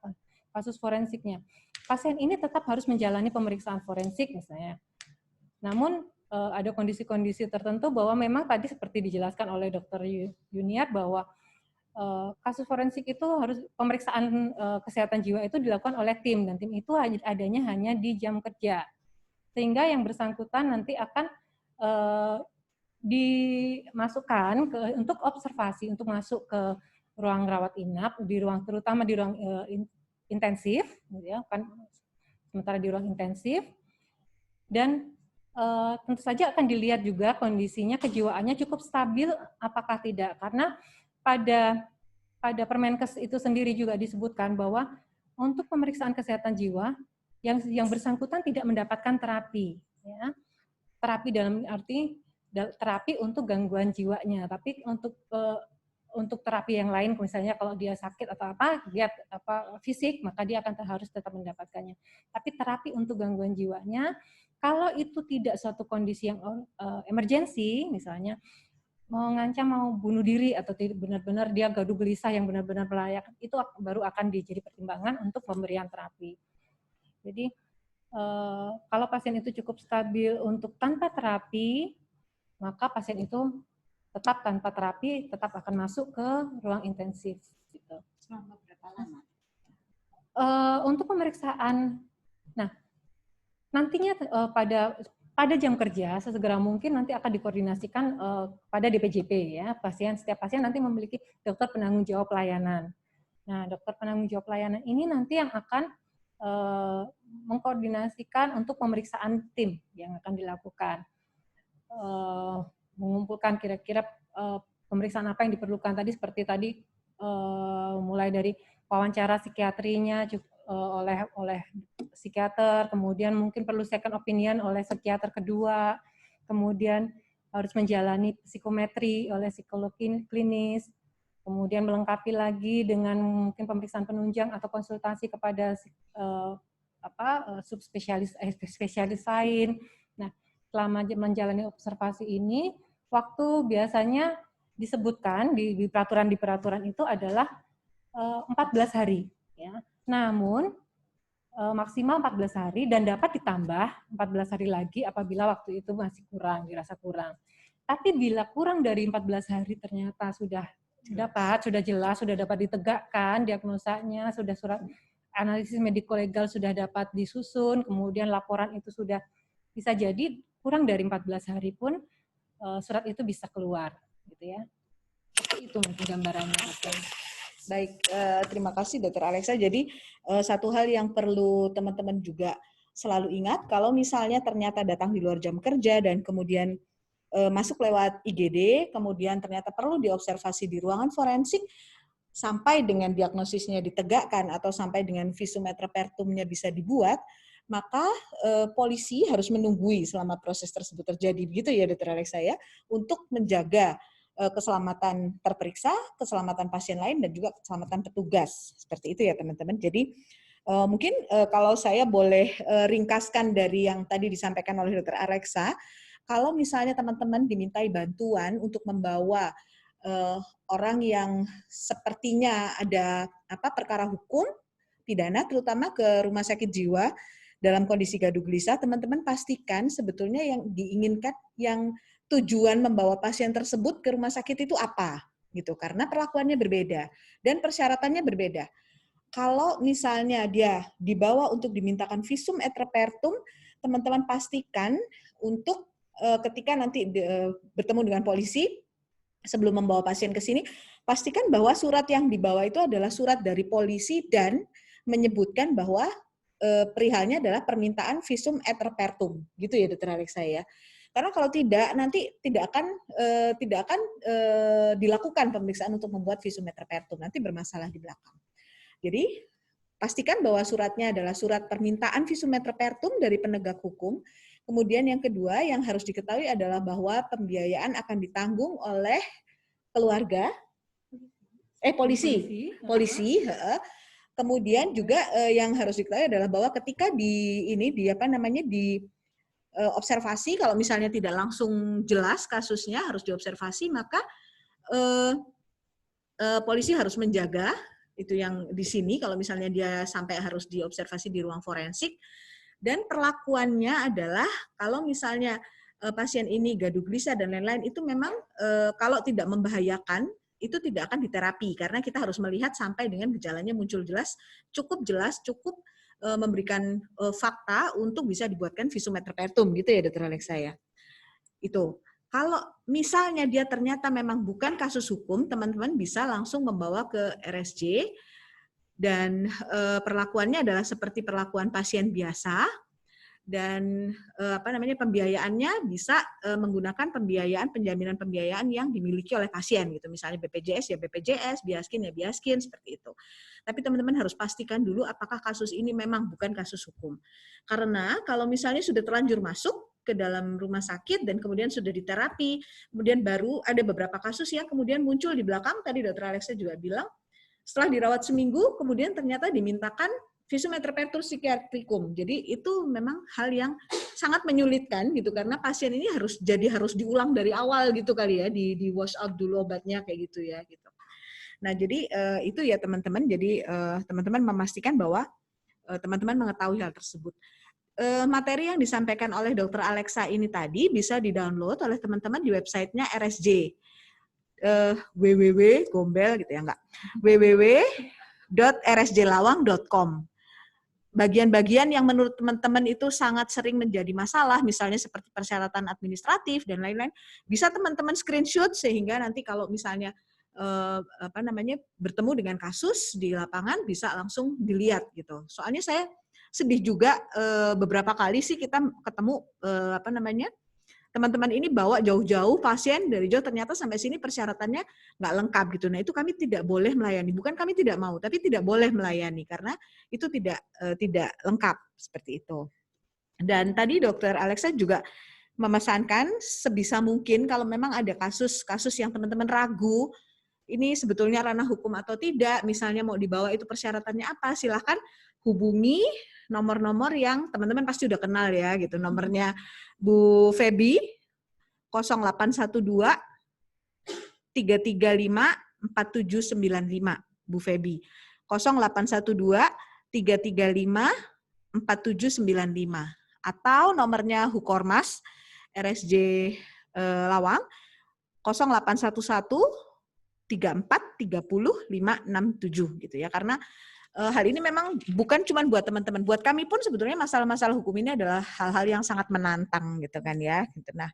Kasus forensiknya. Pasien ini tetap harus menjalani pemeriksaan forensik misalnya. Namun ada kondisi-kondisi tertentu bahwa memang tadi seperti dijelaskan oleh Dr. Yuniar bahwa kasus forensik itu harus pemeriksaan kesehatan jiwa itu dilakukan oleh tim dan tim itu adanya hanya di jam kerja. Sehingga yang bersangkutan nanti akan dimasukkan untuk observasi untuk masuk ke ruang rawat inap di ruang terutama di ruang intensif, gitu ya, kan sementara di ruang intensif dan tentu saja akan dilihat juga kondisinya kejiwaannya cukup stabil apakah tidak karena pada Permenkes itu sendiri juga disebutkan bahwa untuk pemeriksaan kesehatan jiwa yang bersangkutan tidak mendapatkan terapi, ya. Terapi dalam arti terapi untuk gangguan jiwanya, tapi untuk terapi yang lain, misalnya kalau dia sakit atau dia fisik, maka dia akan harus tetap mendapatkannya. Tapi terapi untuk gangguan jiwanya, kalau itu tidak suatu kondisi yang emergensi, misalnya mau ngancam mau bunuh diri atau benar-benar dia gaduh gelisah yang benar-benar layak, itu baru akan dijadi pertimbangan untuk pemberian terapi. Jadi kalau pasien itu cukup stabil untuk tanpa terapi, maka pasien itu tetap tanpa terapi tetap akan masuk ke ruang intensif. Gitu. Selama berapa lama? Untuk pemeriksaan, nah nantinya pada jam kerja sesegera mungkin nanti akan dikoordinasikan pada DPJP ya. Setiap pasien nanti memiliki dokter penanggung jawab pelayanan. Nah, dokter penanggung jawab pelayanan ini nanti yang akan mengkoordinasikan untuk pemeriksaan tim yang akan dilakukan. Mengumpulkan kira-kira pemeriksaan apa yang diperlukan tadi seperti tadi mulai dari wawancara psikiatrinya oleh psikiater, kemudian mungkin perlu second opinion oleh psikiater kedua, kemudian harus menjalani psikometri oleh psikolog klinis, kemudian melengkapi lagi dengan mungkin pemeriksaan penunjang atau konsultasi kepada spesialis lain. Nah, selama menjalani observasi ini, waktu biasanya disebutkan di peraturan itu adalah 14 hari. Ya. Namun, maksimal 14 hari dan dapat ditambah 14 hari lagi apabila waktu itu masih kurang, dirasa kurang. Tapi bila kurang dari 14 hari ternyata sudah jelas, sudah dapat ditegakkan diagnosanya, sudah surat analisis mediko-legal sudah dapat disusun, kemudian laporan itu sudah bisa jadi kurang dari 14 hari pun surat itu bisa keluar, gitu ya. Itu mungkin gambarannya. Baik, terima kasih Dr. Alexa. Jadi satu hal yang perlu teman-teman juga selalu ingat, kalau misalnya ternyata datang di luar jam kerja dan kemudian masuk lewat IGD, kemudian ternyata perlu diobservasi di ruangan forensik, sampai dengan diagnosisnya ditegakkan atau sampai dengan visum et repertumnya bisa dibuat, maka polisi harus menunggui selama proses tersebut terjadi, begitu ya Dr. Alexa ya, untuk menjaga keselamatan terperiksa, keselamatan pasien lain, dan juga keselamatan petugas. Seperti itu ya teman-teman. Jadi mungkin kalau saya boleh ringkaskan dari yang tadi disampaikan oleh Dr. Alexa, kalau misalnya teman-teman dimintai bantuan untuk membawa orang yang sepertinya ada perkara hukum, pidana, terutama ke rumah sakit jiwa dalam kondisi gaduh gelisah, teman-teman pastikan sebetulnya yang diinginkan, yang tujuan membawa pasien tersebut ke rumah sakit itu apa, gitu. Karena perlakuannya berbeda dan persyaratannya berbeda. kalau misalnya dia dibawa untuk dimintakan visum et repertum, teman-teman pastikan untuk ketika nanti bertemu dengan polisi, sebelum membawa pasien ke sini, pastikan bahwa surat yang dibawa itu adalah surat dari polisi dan menyebutkan bahwa perihalnya adalah permintaan visum et repertum, gitu ya Dr. Alexa ya. Karena kalau tidak, nanti tidak akan dilakukan pemeriksaan untuk membuat visum et repertum, nanti bermasalah di belakang. Jadi pastikan bahwa suratnya adalah surat permintaan visum et repertum dari penegak hukum. Kemudian yang kedua yang harus diketahui adalah bahwa pembiayaan akan ditanggung oleh keluarga, polisi. Kemudian juga yang harus diketahui adalah bahwa ketika di observasi, kalau misalnya tidak langsung jelas kasusnya harus diobservasi, maka polisi harus menjaga. Itu yang di sini kalau misalnya dia sampai harus diobservasi di ruang forensik. Dan perlakuannya adalah kalau misalnya pasien ini gaduh gelisah dan lain-lain, itu memang kalau tidak membahayakan itu tidak akan diterapi karena kita harus melihat sampai dengan gejalanya muncul jelas, cukup memberikan fakta untuk bisa dibuatkan visum et repertum, gitu ya Dr. Alexa ya. Itu. Kalau misalnya dia ternyata memang bukan kasus hukum, teman-teman bisa langsung membawa ke RSJ dan perlakuannya adalah seperti perlakuan pasien biasa. Dan pembiayaannya bisa menggunakan penjaminan pembiayaan yang dimiliki oleh pasien gitu, misalnya BPJS ya BPJS, Biaskin ya Biaskin, seperti itu. Tapi teman-teman harus pastikan dulu apakah kasus ini memang bukan kasus hukum. Karena kalau misalnya sudah terlanjur masuk ke dalam rumah sakit dan kemudian sudah diterapi, kemudian baru ada beberapa kasus yang kemudian muncul di belakang, tadi Dr. Alexa juga bilang, setelah dirawat seminggu, kemudian ternyata dimintakan visum et repertum psikiatrikum. Jadi itu memang hal yang sangat menyulitkan gitu karena pasien ini harus diulang dari awal gitu kali ya, di wash out dulu obatnya kayak gitu ya gitu. Nah, jadi itu ya teman-teman. Jadi teman-teman memastikan bahwa teman-teman mengetahui hal tersebut. Materi yang disampaikan oleh Dr. Alexa ini tadi bisa di-download oleh teman-teman di websitenya RSJ. www.gombel gitu ya enggak. www.rsjlawang.com. Bagian-bagian yang menurut teman-teman itu sangat sering menjadi masalah, misalnya seperti persyaratan administratif dan lain-lain, bisa teman-teman screenshot sehingga nanti kalau misalnya bertemu dengan kasus di lapangan bisa langsung dilihat gitu. Soalnya saya sedih juga beberapa kali sih kita ketemu teman-teman ini bawa jauh-jauh pasien dari jauh, ternyata sampai sini persyaratannya nggak lengkap gitu. Nah itu kami tidak boleh melayani. Bukan kami tidak mau, tapi tidak boleh melayani karena itu tidak lengkap seperti itu. Dan tadi Dr. Alexa juga memesankan sebisa mungkin kalau memang ada kasus-kasus yang teman-teman ragu, ini sebetulnya ranah hukum atau tidak, misalnya mau dibawa itu persyaratannya apa, silahkan hubungi nomor-nomor yang teman-teman pasti udah kenal ya gitu. Nomornya Bu Feby 0812 335 4795 Bu Feby 0812 335 4795 atau nomornya Hukormas RSJ Lawang 0811 34 30 567 gitu ya. Karena hal ini memang bukan cuma buat teman-teman, buat kami pun sebetulnya masalah-masalah hukum ini adalah hal-hal yang sangat menantang gitu kan ya. Gitu. Nah,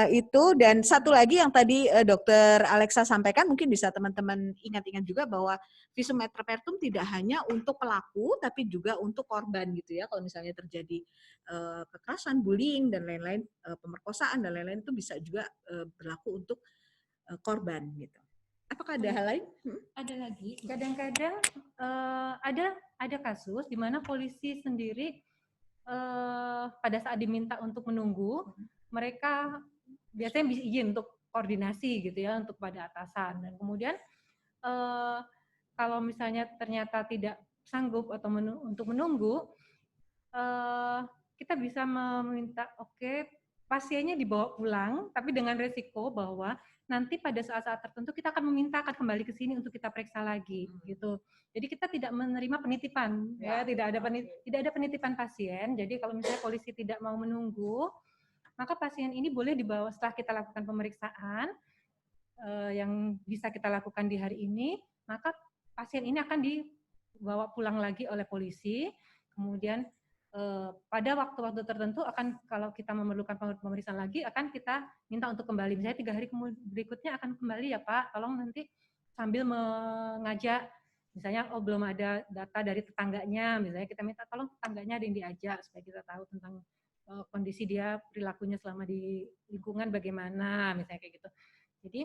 itu dan satu lagi yang tadi Dr. Alexa sampaikan, mungkin bisa teman-teman ingat-ingat juga bahwa visum et repertum tidak hanya untuk pelaku tapi juga untuk korban gitu ya. Kalau misalnya terjadi kekerasan, bullying dan lain-lain, pemerkosaan dan lain-lain itu bisa juga berlaku untuk korban gitu. Apakah ada hal lain? Ada lagi. Kadang-kadang ada kasus di mana polisi sendiri pada saat diminta untuk menunggu, mereka biasanya bisa izin untuk koordinasi gitu ya untuk pada atasan. Dan kemudian kalau misalnya ternyata tidak sanggup atau untuk menunggu, kita bisa meminta pasiennya dibawa pulang, tapi dengan resiko bahwa nanti pada saat-saat tertentu kita akan memintakan kembali ke sini untuk kita periksa lagi gitu. Jadi kita tidak menerima penitipan ya, tidak ada penitipan pasien. Jadi kalau misalnya polisi tidak mau menunggu, maka pasien ini boleh dibawa setelah kita lakukan pemeriksaan yang bisa kita lakukan di hari ini, maka pasien ini akan dibawa pulang lagi oleh polisi, kemudian pada waktu-waktu tertentu akan, kalau kita memerlukan pemeriksaan lagi, akan kita minta untuk kembali. Misalnya 3 hari berikutnya akan kembali ya Pak, tolong nanti sambil mengajak, misalnya belum ada data dari tetangganya, misalnya kita minta tolong tetangganya ada yang diajak supaya kita tahu tentang kondisi dia, perilakunya selama di lingkungan bagaimana, misalnya kayak gitu. Jadi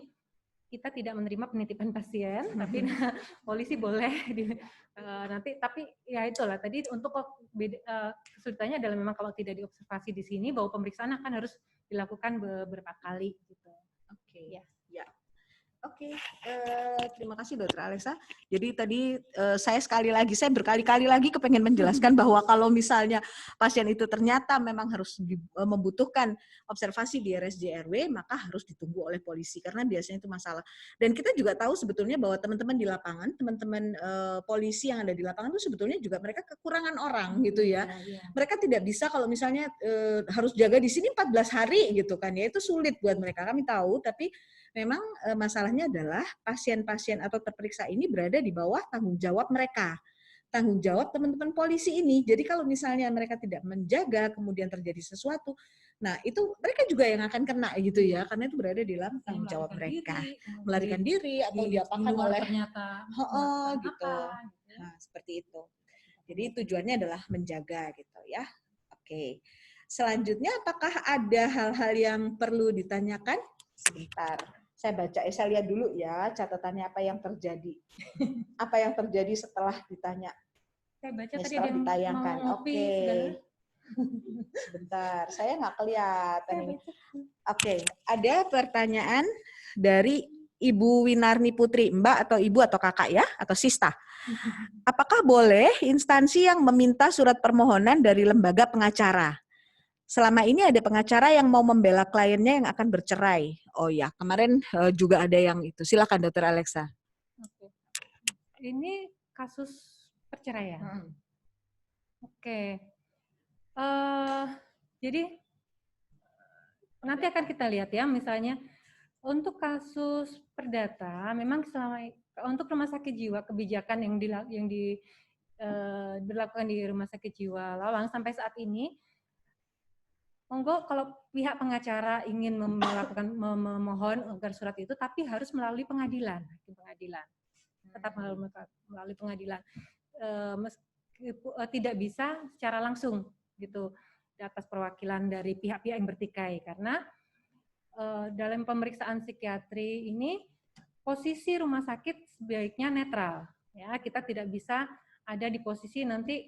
kita tidak menerima penitipan pasien, tapi polisi boleh nanti. Tapi ya itulah tadi, untuk kesulitannya adalah memang kalau tidak diobservasi di sini, bahwa pemeriksaan akan harus dilakukan beberapa kali gitu. Oke. Ya. Oke, terima kasih Dokter Alexa. Jadi tadi saya berkali-kali lagi kepengen menjelaskan bahwa kalau misalnya pasien itu ternyata memang harus membutuhkan observasi di RSJ/RW, maka harus ditunggu oleh polisi karena biasanya itu masalah. Dan kita juga tahu sebetulnya bahwa teman-teman di lapangan, teman-teman polisi yang ada di lapangan itu sebetulnya juga mereka kekurangan orang gitu ya. Mereka tidak bisa kalau misalnya harus jaga di sini 14 hari gitu kan ya, itu sulit buat mereka. Kami tahu, tapi memang masalahnya adalah pasien-pasien atau terperiksa ini berada di bawah tanggung jawab mereka. Tanggung jawab teman-teman polisi ini. Jadi kalau misalnya mereka tidak menjaga, kemudian terjadi sesuatu, nah itu mereka juga yang akan kena gitu ya, karena itu berada di dalam tanggung jawab mereka. Melarikan diri atau diapakan oleh ternyata gitu. Nah, seperti itu. Jadi tujuannya adalah menjaga gitu ya. Oke. Selanjutnya, apakah ada hal-hal yang perlu ditanyakan? Sebentar. Saya lihat dulu ya catatannya apa yang terjadi. Apa yang terjadi setelah ditanya. Saya baca tadi setelah ada yang ditayangkan. Oke. Sebentar, saya nggak kelihatan ini. Oke, ada pertanyaan dari Ibu Winarni Putri, Mbak atau Ibu atau Kakak ya, atau Sista. Apakah boleh instansi yang meminta surat permohonan dari lembaga pengacara? Selama ini ada pengacara yang mau membela kliennya yang akan bercerai. Oh ya, kemarin juga ada yang itu. Silakan Dokter Alexa. Oke. Ini kasus perceraian. Oke. Jadi nanti akan kita lihat ya, misalnya untuk kasus perdata, memang selama untuk rumah sakit jiwa, kebijakan yang diberlakukan di rumah sakit jiwa Lawang sampai saat ini, monggo kalau pihak pengacara ingin melakukan memohon agar surat itu, tapi harus melalui pengadilan, tetap melalui pengadilan, tidak bisa secara langsung gitu di atas perwakilan dari pihak-pihak yang bertikai, karena dalam pemeriksaan psikiatri ini posisi rumah sakit sebaiknya netral ya, kita tidak bisa ada di posisi nanti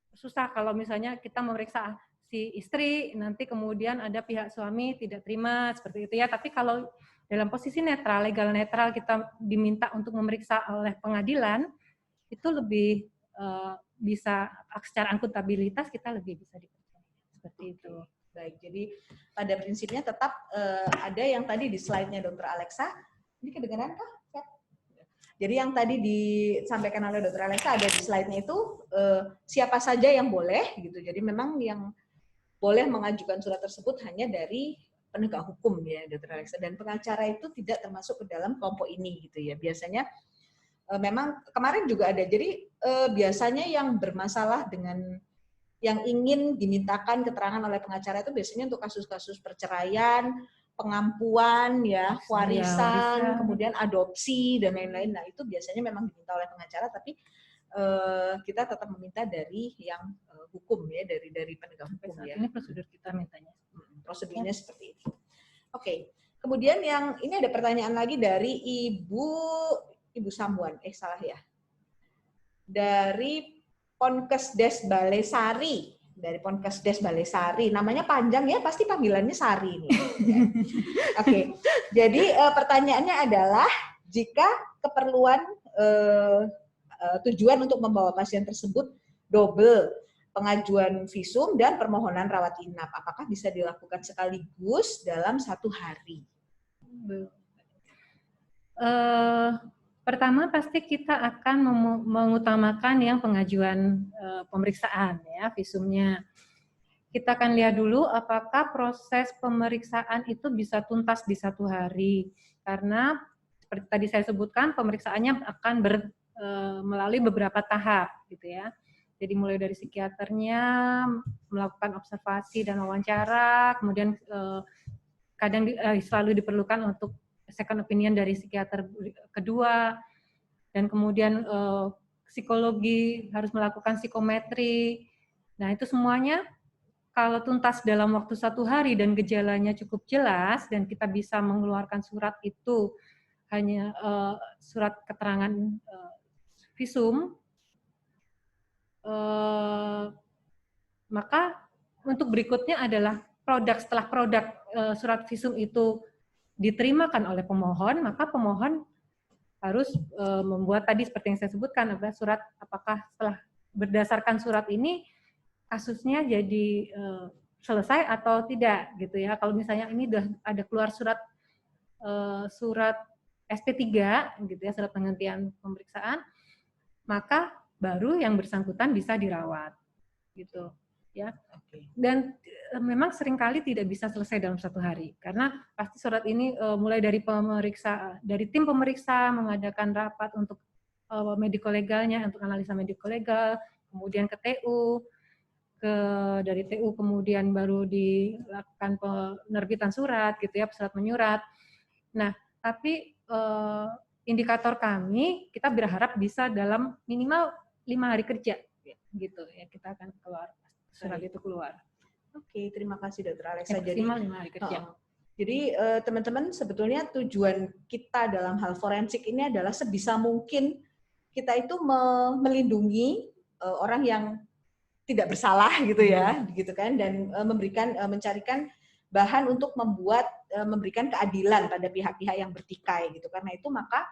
susah kalau misalnya kita memeriksa si istri, nanti kemudian ada pihak suami tidak terima, seperti itu ya. Tapi kalau dalam posisi netral, legal netral, kita diminta untuk memeriksa oleh pengadilan, itu lebih bisa, secara akuntabilitas kita lebih bisa dipercaya. Seperti itu. Baik, jadi pada prinsipnya tetap ada yang tadi di slide-nya Dr. Alexa. Ini kedengaran kah? Jadi yang tadi disampaikan oleh Dr. Alexa ada di slide-nya itu siapa saja yang boleh gitu. Jadi memang yang boleh mengajukan surat tersebut hanya dari penegak hukum ya Dr. Alexa, dan pengacara itu tidak termasuk ke dalam kelompok ini gitu ya. Biasanya memang kemarin juga ada. Jadi biasanya yang bermasalah dengan yang ingin dimintakan keterangan oleh pengacara itu biasanya untuk kasus-kasus perceraian, pengampuan ya, warisan, kemudian adopsi dan lain-lain. Nah, itu biasanya memang diminta oleh pengacara, tapi kita tetap meminta dari yang hukum ya, dari penegak hukum ya. Ini prosedur kita mintanya. Prosedurnya seperti itu. Oke. Kemudian yang ini ada pertanyaan lagi dari Ibu Sambuan. Salah ya. Dari Ponkesdes Balesari. Dari Ponkesdes Balesari. Namanya panjang ya, pasti panggilannya Sari nih. Oke. Jadi pertanyaannya adalah jika keperluan tujuan untuk membawa pasien tersebut double, pengajuan visum dan permohonan rawat inap, apakah bisa dilakukan sekaligus dalam satu hari? Pertama pasti kita akan mengutamakan yang pengajuan pemeriksaan ya, visumnya. Kita akan lihat dulu apakah proses pemeriksaan itu bisa tuntas di satu hari, karena seperti tadi saya sebutkan pemeriksaannya akan melalui beberapa tahap gitu ya. Jadi mulai dari psikiaternya melakukan observasi dan wawancara, kemudian kadang selalu diperlukan untuk second opinion dari psikiater kedua, dan kemudian psikologi harus melakukan psikometri. Nah itu semuanya kalau tuntas dalam waktu 1 hari dan gejalanya cukup jelas dan kita bisa mengeluarkan surat itu hanya surat keterangan visum, maka untuk berikutnya adalah setelah produk surat visum itu diterimakan oleh pemohon, maka pemohon harus membuat tadi seperti yang saya sebutkan, surat apakah setelah berdasarkan surat ini kasusnya jadi selesai atau tidak gitu ya. Kalau misalnya ini sudah ada keluar surat SP3 gitu ya, surat penghentian pemeriksaan, maka baru yang bersangkutan bisa dirawat gitu ya. Dan memang seringkali tidak bisa selesai dalam 1 hari karena pasti surat ini mulai dari tim pemeriksa mengadakan rapat untuk mediko-legalnya, untuk analisa mediko-legal, kemudian ke TU, dari TU kemudian baru dilakukan penerbitan surat gitu ya, surat menyurat. Nah, tapi indikator kami kita berharap bisa dalam minimal 5 hari kerja gitu ya, kita akan keluar surat itu keluar. Oke, terima kasih Dr. Alexa. Maksimal 5 hari kerja. Jadi teman-teman, sebetulnya tujuan kita dalam hal forensik ini adalah sebisa mungkin kita itu melindungi orang yang tidak bersalah gitu ya, gitu kan, dan mencarikan bahan untuk memberikan keadilan pada pihak-pihak yang bertikai gitu. Karena itu maka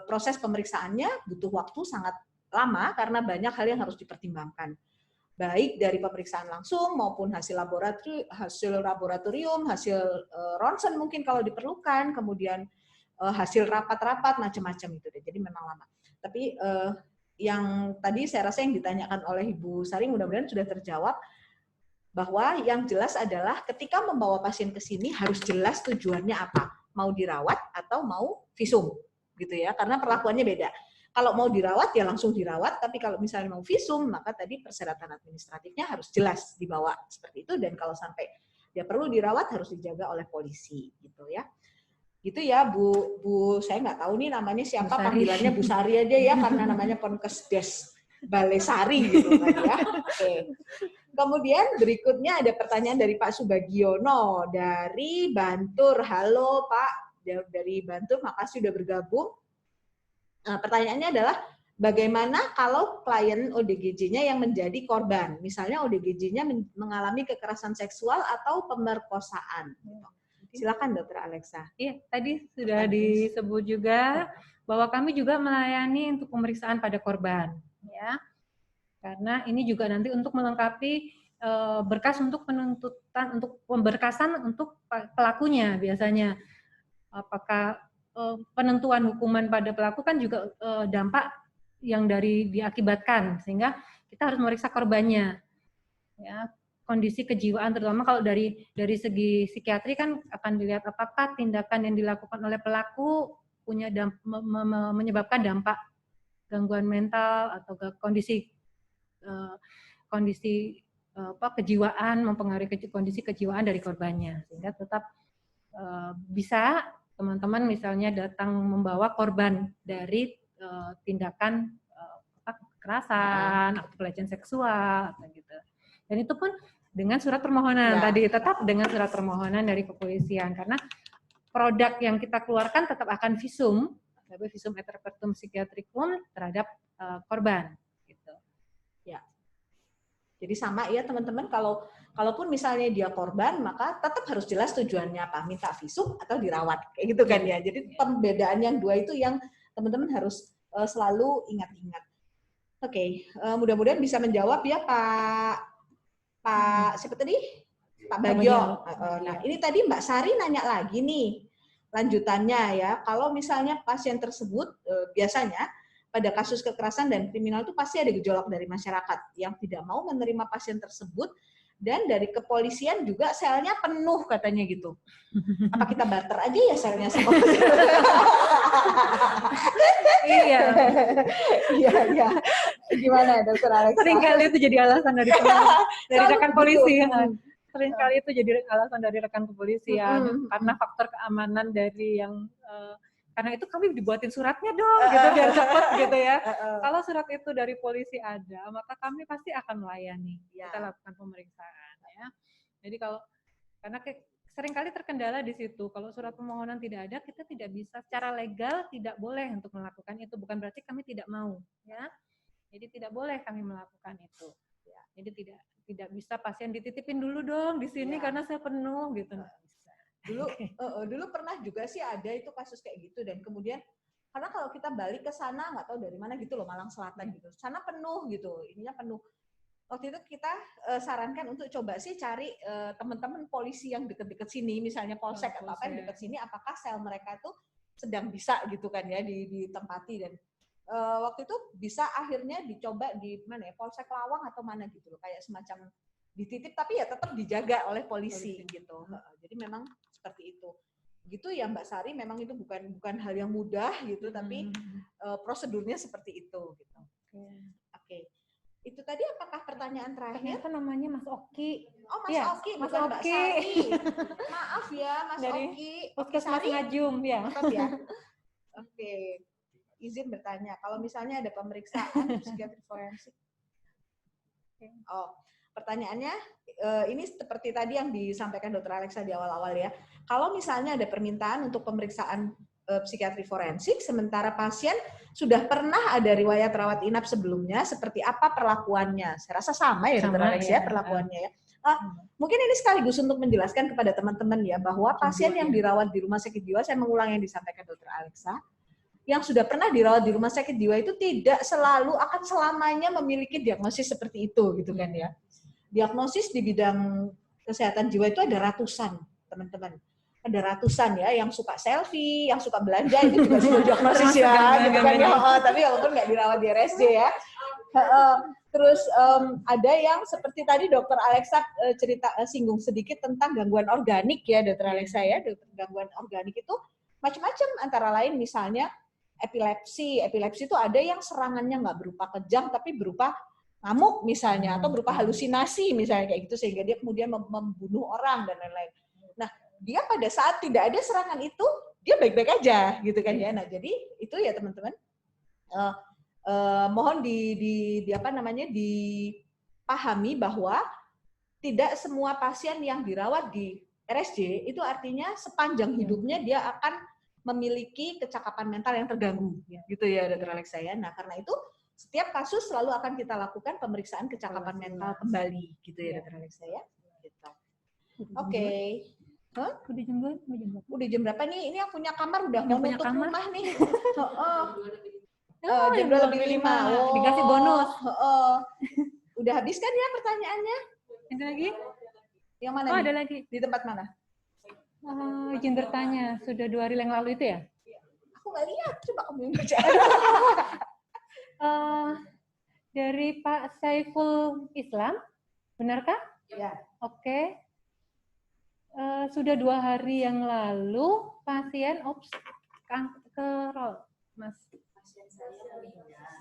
proses pemeriksaannya butuh waktu sangat lama karena banyak hal yang harus dipertimbangkan. Baik dari pemeriksaan langsung maupun hasil laboratorium, hasil ronsen mungkin kalau diperlukan, kemudian hasil rapat-rapat macam-macam itu deh. Jadi memang lama. Tapi yang tadi saya rasa yang ditanyakan oleh Ibu Sari mudah-mudahan sudah terjawab, bahwa yang jelas adalah ketika membawa pasien ke sini harus jelas tujuannya apa, mau dirawat atau mau visum gitu ya, karena perlakuannya beda. Kalau mau dirawat ya langsung dirawat, tapi kalau misalnya mau visum maka tadi persyaratan administratifnya harus jelas dibawa seperti itu, dan kalau sampai dia perlu dirawat harus dijaga oleh polisi gitu ya. Gitu ya Bu, saya nggak tahu nih namanya siapa, panggilannya Bu Sari aja ya karena namanya Konkesdes Balesari gitu kan ya. Oke. Kemudian berikutnya ada pertanyaan dari Pak Subagiono dari Bantur. Halo Pak, dari Bantur, makasih sudah bergabung. Pertanyaannya adalah bagaimana kalau klien ODGJ-nya yang menjadi korban, misalnya ODGJ-nya mengalami kekerasan seksual atau pemerkosaan. Silakan Dr. Alexa. Iya, tadi sudah disebut juga bahwa kami juga melayani untuk pemeriksaan pada korban, ya. Karena ini juga nanti untuk melengkapi berkas untuk penuntutan, untuk pemberkasan untuk pelakunya biasanya. Apakah penentuan hukuman pada pelaku kan juga dampak yang diakibatkan, sehingga kita harus memeriksa korbannya, ya, kondisi kejiwaan, terutama kalau dari segi psikiatri kan akan dilihat apakah tindakan yang dilakukan oleh pelaku menyebabkan dampak gangguan mental atau kondisi kejiwaan, mempengaruhi kondisi kejiwaan dari korbannya, sehingga tetap bisa teman-teman misalnya datang membawa korban dari tindakan kekerasan atau pelecehan seksual atau gitu. Dan itu pun dengan surat permohonan tadi, tetap dengan surat permohonan dari kepolisian, karena produk yang kita keluarkan tetap akan visum et repertum psychiatricum terhadap korban gitu. Ya. Jadi sama ya teman-teman, kalaupun misalnya dia korban, maka tetap harus jelas tujuannya apa, minta visum atau dirawat, kayak gitu kan ya. Jadi perbedaan yang dua itu yang teman-teman harus selalu ingat-ingat. Oke, mudah-mudahan bisa menjawab ya Pak siapa tadi? Pak Bagio. Nah, ini tadi Mbak Sari nanya lagi nih, lanjutannya ya. Kalau misalnya pasien tersebut biasanya pada kasus kekerasan dan kriminal itu pasti ada gejolak dari masyarakat yang tidak mau menerima pasien tersebut Dan dari kepolisian juga selnya penuh katanya gitu. Apa kita barter aja ya selnya sama Iya. Iya. Gimana Dokter Alexa? Seringkali itu jadi alasan dari rekan polisi. Seringkali itu jadi alasan dari rekan kepolisian karena faktor keamanan dari yang karena itu kami dibuatin suratnya dong gitu biar cepat gitu ya. Kalau surat itu dari polisi ada, maka kami pasti akan melayani. Kita lakukan pemeriksaan ya. Jadi karena seringkali terkendala di situ. Kalau surat permohonan tidak ada, kita tidak bisa secara legal tidak boleh untuk melakukan itu. Bukan berarti kami tidak mau ya. Jadi tidak boleh kami melakukan itu. Ya. Jadi tidak bisa pasien dititipin dulu dong di sini karena saya penuh gitu. Dulu pernah juga sih ada itu kasus kayak gitu dan kemudian karena kalau kita balik ke sana nggak tahu dari mana gitu loh Malang Selatan gitu, sana penuh gitu, ininya penuh. Waktu itu kita sarankan untuk coba sih cari teman-teman polisi yang deket-deket sini, misalnya polsek atau apa yang deket sini, apakah sel mereka itu sedang bisa gitu kan ya ditempati dan waktu itu bisa akhirnya dicoba di mana ya Polsek Lawang atau mana gitu loh, kayak semacam dititip tapi ya tetap dijaga oleh polisi gitu. Jadi memang seperti itu. Gitu ya Mbak Sari, memang itu bukan hal yang mudah gitu, tapi prosedurnya seperti itu gitu. Oke. Itu tadi apakah pertanyaan terakhir? Ternyata namanya Mas Oki. Oh Mas ya, Oki, Mas bukan Mbak Oki. Sari. Maaf ya Mas Dari Oki. Puskesmas Ngajum ya. Maaf ya. Oke. Izin bertanya, kalau misalnya ada pemeriksaan psikiatri forensik. Oh, pertanyaannya ini seperti tadi yang disampaikan Dr. Alexa di awal-awal ya. Kalau misalnya ada permintaan untuk pemeriksaan psikiatri forensik, sementara pasien sudah pernah ada riwayat rawat inap sebelumnya, seperti apa perlakuannya? Saya rasa sama ya Dr. Alexa ya perlakuannya ya. Mungkin ini sekaligus untuk menjelaskan kepada teman-teman ya, bahwa pasien yang dirawat di rumah sakit jiwa, saya mengulang yang disampaikan Dr. Alexa, yang sudah pernah dirawat di rumah sakit jiwa itu tidak selalu akan selamanya memiliki diagnosis seperti itu gitu kan ya. Diagnosis di bidang kesehatan jiwa itu ada ratusan, teman-teman. Ada ratusan ya, yang suka selfie, yang suka belanja itu juga sudah diagnosis ya, gitu kan ya. Tapi walaupun nggak dirawat di RSJ ya. Terus ada yang seperti tadi Dokter Alexa singgung sedikit tentang gangguan organik ya, Dokter Alexa ya. Gangguan organik itu macam-macam, antara lain misalnya epilepsi. Epilepsi itu ada yang serangannya nggak berupa kejang, tapi berupa ngamuk misalnya, atau berupa halusinasi misalnya kayak gitu, sehingga dia kemudian membunuh orang dan lain-lain. Nah, dia pada saat tidak ada serangan itu, dia baik-baik aja gitu kan ya. Nah, jadi itu ya teman-teman, mohon dipahami bahwa tidak semua pasien yang dirawat di RSJ itu artinya sepanjang hidupnya dia akan memiliki kecakapan mental yang terganggu, gitu ya Dr. Alexa ya. Nah, karena itu setiap kasus selalu akan kita lakukan pemeriksaan kecakapan mental kembali, gitu ya Dr. Alexa ya. Gitu. Oke. Udah jam berapa? Udah jam berapa nih? Ini yang punya kamar udah mau nutup rumah nih. Jam 2:05. Oh, dikasih bonus. Udah habis kan ya pertanyaannya? Ada lagi? Yang mana? Ada lagi. Di tempat mana? Izin bertanya, sudah 2 hari yang lalu itu ya? Aku nggak lihat, coba kamu yang baca. Dari Pak Saiful Islam, benarkah? Ya. Oke. Sudah 2 hari yang lalu pasien kanker, Mas.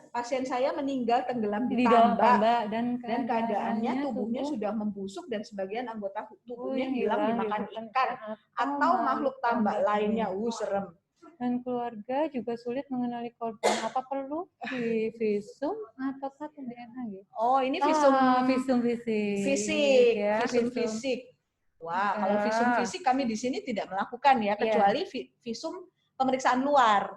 Pasien saya meninggal tenggelam di tambak dan keadaannya tubuhnya sudah membusuk dan sebagian anggota tubuhnya hilang dimakan ikan atau makhluk tambak lainnya. Serem. Dan keluarga juga sulit mengenali korban. Apa perlu di visum atau DNA gitu? Oh, ini visum fisik. Ya, visum fisik. Wah, kalau visum fisik kami di sini tidak melakukan ya, kecuali visum pemeriksaan luar.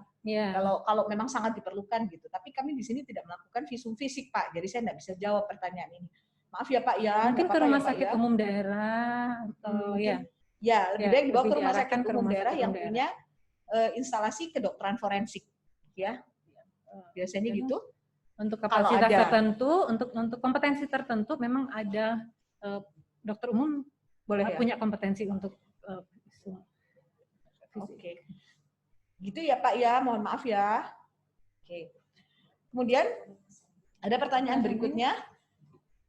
Kalau memang sangat diperlukan gitu. Tapi kami di sini tidak melakukan visum fisik, Pak. Jadi saya tidak bisa jawab pertanyaan ini. Maaf ya, Pak ya. Mungkin ke rumah sakit umum daerah atau ya lebih baik dibawa ke rumah sakit umum daerah yang punya instalasi kedokteran forensik, ya. Biasanya gitu. Untuk kapasitas tertentu, untuk kompetensi tertentu, memang ada dokter umum boleh punya kompetensi untuk visum. Oke. Gitu ya Pak ya, mohon maaf ya. Oke. Kemudian ada pertanyaan berikutnya.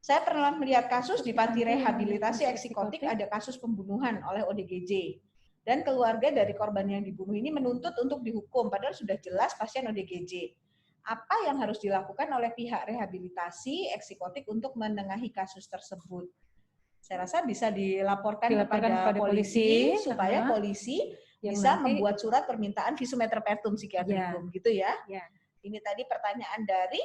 Saya pernah melihat kasus di panti rehabilitasi psikotik ada kasus pembunuhan oleh ODGJ. Dan keluarga dari korban yang dibunuh ini menuntut untuk dihukum, padahal sudah jelas pasien ODGJ. Apa yang harus dilakukan oleh pihak rehabilitasi psikotik untuk menengahi kasus tersebut? Saya rasa bisa dilaporkan kepada polisi supaya polisi bisa membuat surat permintaan visum et repertum psikiatrikum, gitu ya. Ini tadi pertanyaan dari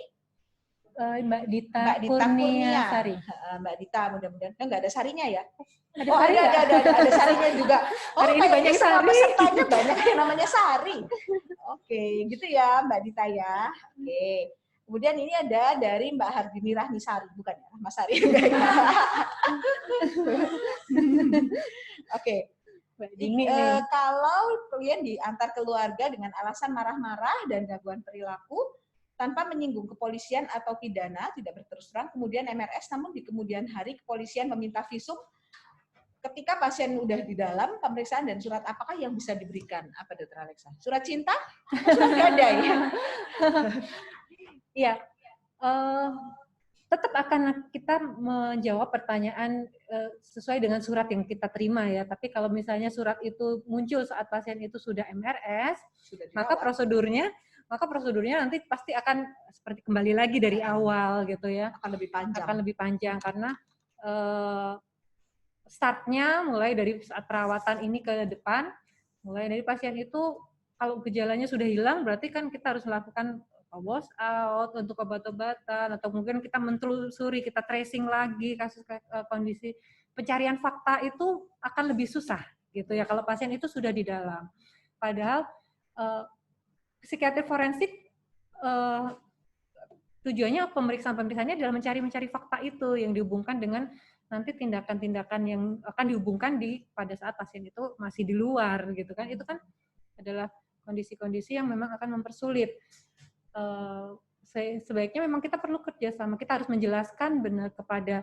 Mbak Dita Kurnia Sari. Mbak Dita, mudah-mudahan nggak ada sarinya ya. Ada oh, sari ada sarinya juga. Oh, hari ini banyak sari. Pesertanya banyak yang namanya Sari. Oke, gitu ya Mbak Dita ya. Oke. Kemudian ini ada dari Mbak Hardini Rahmisari, bukan ya, Mas Sari. Oke. Kalau kalian diantar keluarga dengan alasan marah-marah dan gangguan perilaku, tanpa menyinggung kepolisian atau pidana, tidak berterus terang, kemudian MRS, namun di kemudian hari kepolisian meminta visum, ketika pasien udah di dalam pemeriksaan dan surat apakah yang bisa diberikan? Apa Dr. Alexa? Surat cinta? Surat gadai? Iya, tetap akan kita menjawab pertanyaan sesuai dengan surat yang kita terima ya. Tapi kalau misalnya surat itu muncul saat pasien itu sudah MRS, maka prosedurnya nanti pasti akan seperti kembali lagi dari awal gitu ya. Akan lebih panjang. Akan lebih panjang karena startnya mulai dari saat perawatan ini ke depan, mulai dari pasien itu kalau gejalanya sudah hilang berarti kan kita harus melakukan wash out untuk obat-obatan atau mungkin kita menelusuri, kita tracing lagi kasus kondisi pencarian fakta itu akan lebih susah gitu ya kalau pasien itu sudah di dalam. Padahal psikiatri forensik tujuannya pemeriksaannya adalah mencari fakta itu yang dihubungkan dengan nanti tindakan-tindakan yang akan dihubungkan pada saat pasien itu masih di luar gitu kan. Itu kan adalah kondisi-kondisi yang memang akan mempersulit. Sebaiknya memang kita perlu kerjasama. Kita harus menjelaskan benar kepada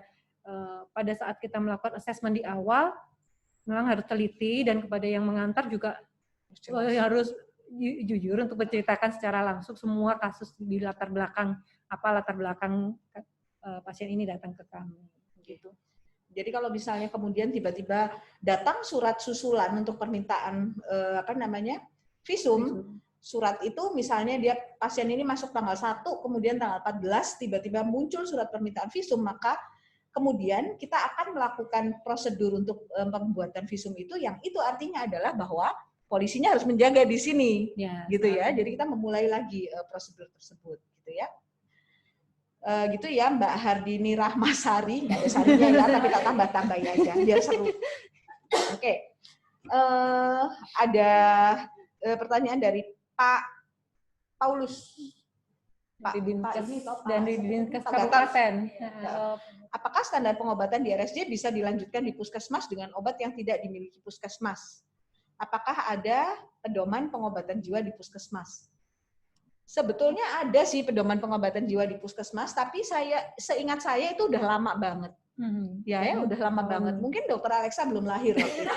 pada saat kita melakukan assessment di awal memang harus teliti dan kepada yang mengantar juga harus jujur untuk menceritakan secara langsung semua kasus di latar belakang pasien ini datang ke kami gitu. Jadi kalau misalnya kemudian tiba-tiba datang surat susulan untuk permintaan visum, surat itu misalnya dia pasien ini masuk tanggal 1, kemudian tanggal 14 tiba-tiba muncul surat permintaan visum, maka kemudian kita akan melakukan prosedur untuk pembuatan visum itu, yang itu artinya adalah bahwa polisinya harus menjaga di sini, gitu ya. Jadi kita memulai lagi prosedur tersebut, gitu ya. Gitu ya Mbak Hardini Rahmasari, nggak ada sarinya ya, tapi kita tambah-tambah aja biar seru. Oke. Ada pertanyaan dari Pak Paulus. Pak dan di Dinkes Kabupaten. Apakah standar pengobatan di RSJ bisa dilanjutkan di puskesmas dengan obat yang tidak dimiliki puskesmas? Apakah ada pedoman pengobatan jiwa di puskesmas? Sebetulnya ada sih pedoman pengobatan jiwa di puskesmas, tapi seingat saya itu udah lama banget. Ya, udah lama banget. Mungkin Dokter Alexa belum lahir waktu itu.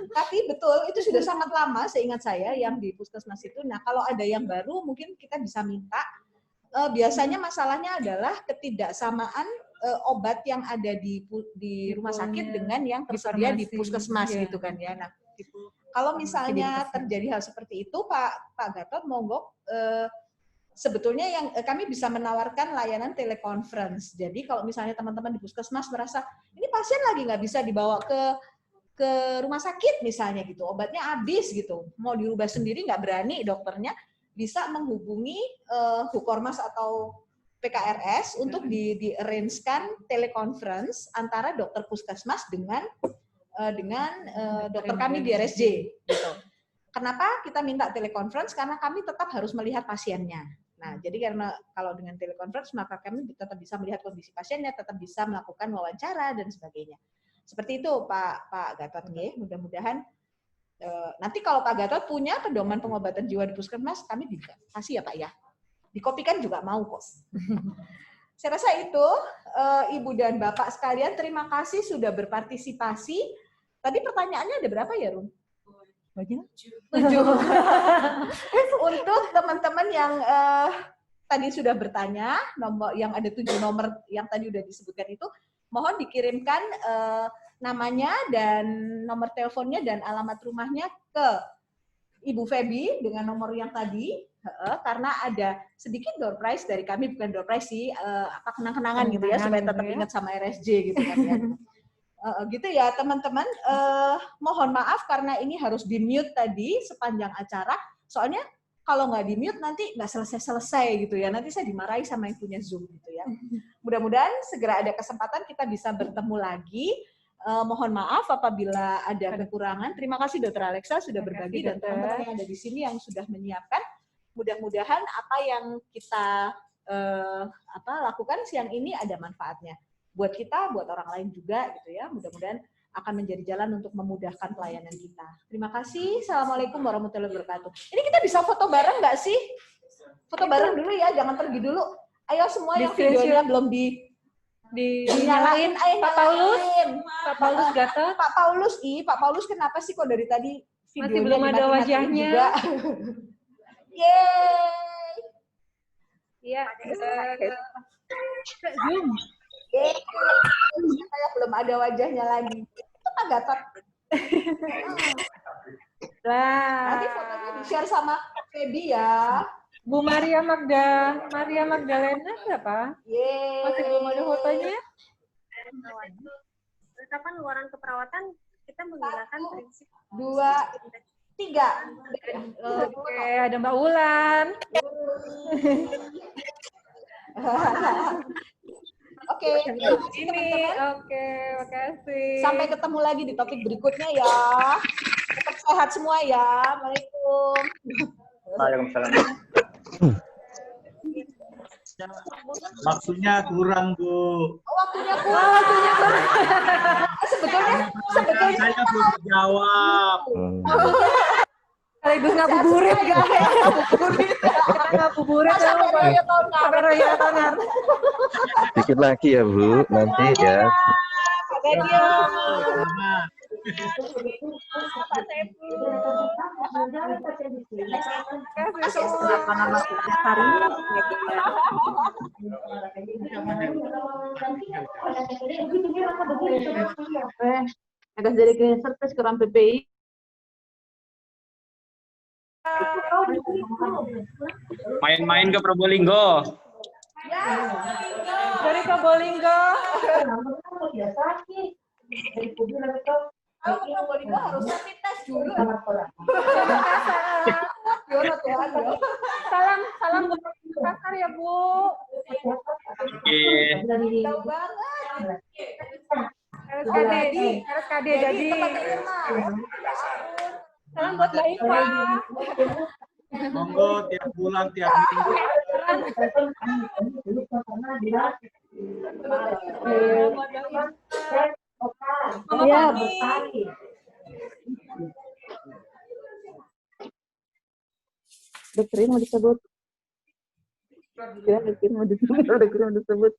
Tapi betul, itu sudah sangat lama seingat saya yang di puskesmas itu. Nah, kalau ada yang baru mungkin kita bisa minta. Biasanya masalahnya adalah ketidaksamaan obat yang ada di rumah sakit dengan yang tersedia di puskesmas gitu kan ya. Nah, kalau misalnya terjadi hal seperti itu, Pak Gatot, monggo sebetulnya yang kami bisa menawarkan layanan telekonferensi. Jadi kalau misalnya teman-teman di puskesmas merasa ini pasien lagi nggak bisa dibawa ke rumah sakit misalnya gitu, obatnya habis gitu, mau dirubah sendiri nggak berani dokternya, bisa menghubungi Hukormas atau PKRS untuk di-arrange-kan telekonferensi antara dokter puskesmas dengan dokter kami di RSJ gitu. Kenapa kita minta telekonferensi? Karena kami tetap harus melihat pasiennya. Nah, jadi karena kalau dengan telekonferensi maka kami tetap bisa melihat kondisi pasiennya, tetap bisa melakukan wawancara dan sebagainya. Seperti itu Pak Gatot nggih. Mudah-mudahan nanti kalau Pak Gatot punya pedoman pengobatan jiwa di puskesmas, kami bisa kasih ya Pak ya. Dikopikan juga mau kok. Saya rasa itu Ibu dan Bapak sekalian, terima kasih sudah berpartisipasi. Tadi pertanyaannya ada berapa ya, Rum? 7. Untuk teman-teman yang tadi sudah bertanya, nomor yang ada 7 nomor yang tadi sudah disebutkan itu, mohon dikirimkan namanya dan nomor teleponnya dan alamat rumahnya ke Ibu Feby dengan nomor yang tadi, karena ada sedikit door prize dari kami, bukan door prize sih, apa kenang-kenangan gitu ya, supaya tetap ingat sama RSJ gitu kan ya. Gitu ya teman-teman, mohon maaf karena ini harus di-mute tadi sepanjang acara, soalnya kalau nggak di-mute nanti nggak selesai-selesai gitu ya, nanti saya dimarahi sama yang punya Zoom gitu ya. Mudah-mudahan segera ada kesempatan kita bisa bertemu lagi. Mohon maaf apabila ada kekurangan. Terima kasih Dr. Alexa sudah berbagi dan teman-teman yang ada di sini yang sudah menyiapkan. Mudah-mudahan apa yang kita lakukan siang ini ada manfaatnya buat kita, buat orang lain juga gitu ya. Mudah-mudahan akan menjadi jalan untuk memudahkan pelayanan kita. Terima kasih. Assalamualaikum warahmatullahi wabarakatuh. Ini kita bisa foto bareng nggak sih? Foto bareng dulu ya, jangan pergi dulu. Ayo semua yang videonya belum dinyalain, Pak Paulus Gatot. Pak Paulus kenapa sih kok dari tadi videonya masih belum ada wajahnya juga? Yeay. Iya. Zoom. Saya belum ada wajahnya lagi. Itu Pak Gatot. Nanti fotonya di-share sama Feby ya. Bu Maria Magdalena siapa? Masih belum ada fotonya? Penetapan luaran keperawatan kita menggunakan prinsip 2, 3. Oke, ada Mbak Wulan. Oke, makasih. Sampai ketemu lagi di topik berikutnya ya. Tetap sehat semua ya. Waalaikumsalam. Waalaikumsalam. Waktunya kurang, Bu. Waktunya kurang. Sebetulnya saya belum jawab. Sekaligus ngabuburit, guys. Kita ngabuburit sampai raya tangan. Dikit lagi ya, Bu. Nanti ya. Agak jadi servis kurang PPI. Main-main ke Probolinggo. Dari Probolinggo. Probolinggo harus rapid test dulu. Salam buat Makassar ya, Bu. Oke. Tahu banget. RSKD jadi. Salam buat Mbak Iva. Monggo tiap bulan, tiap minggu. Iya, Bestari. Dokter mau disebut. Dokter mau disebut.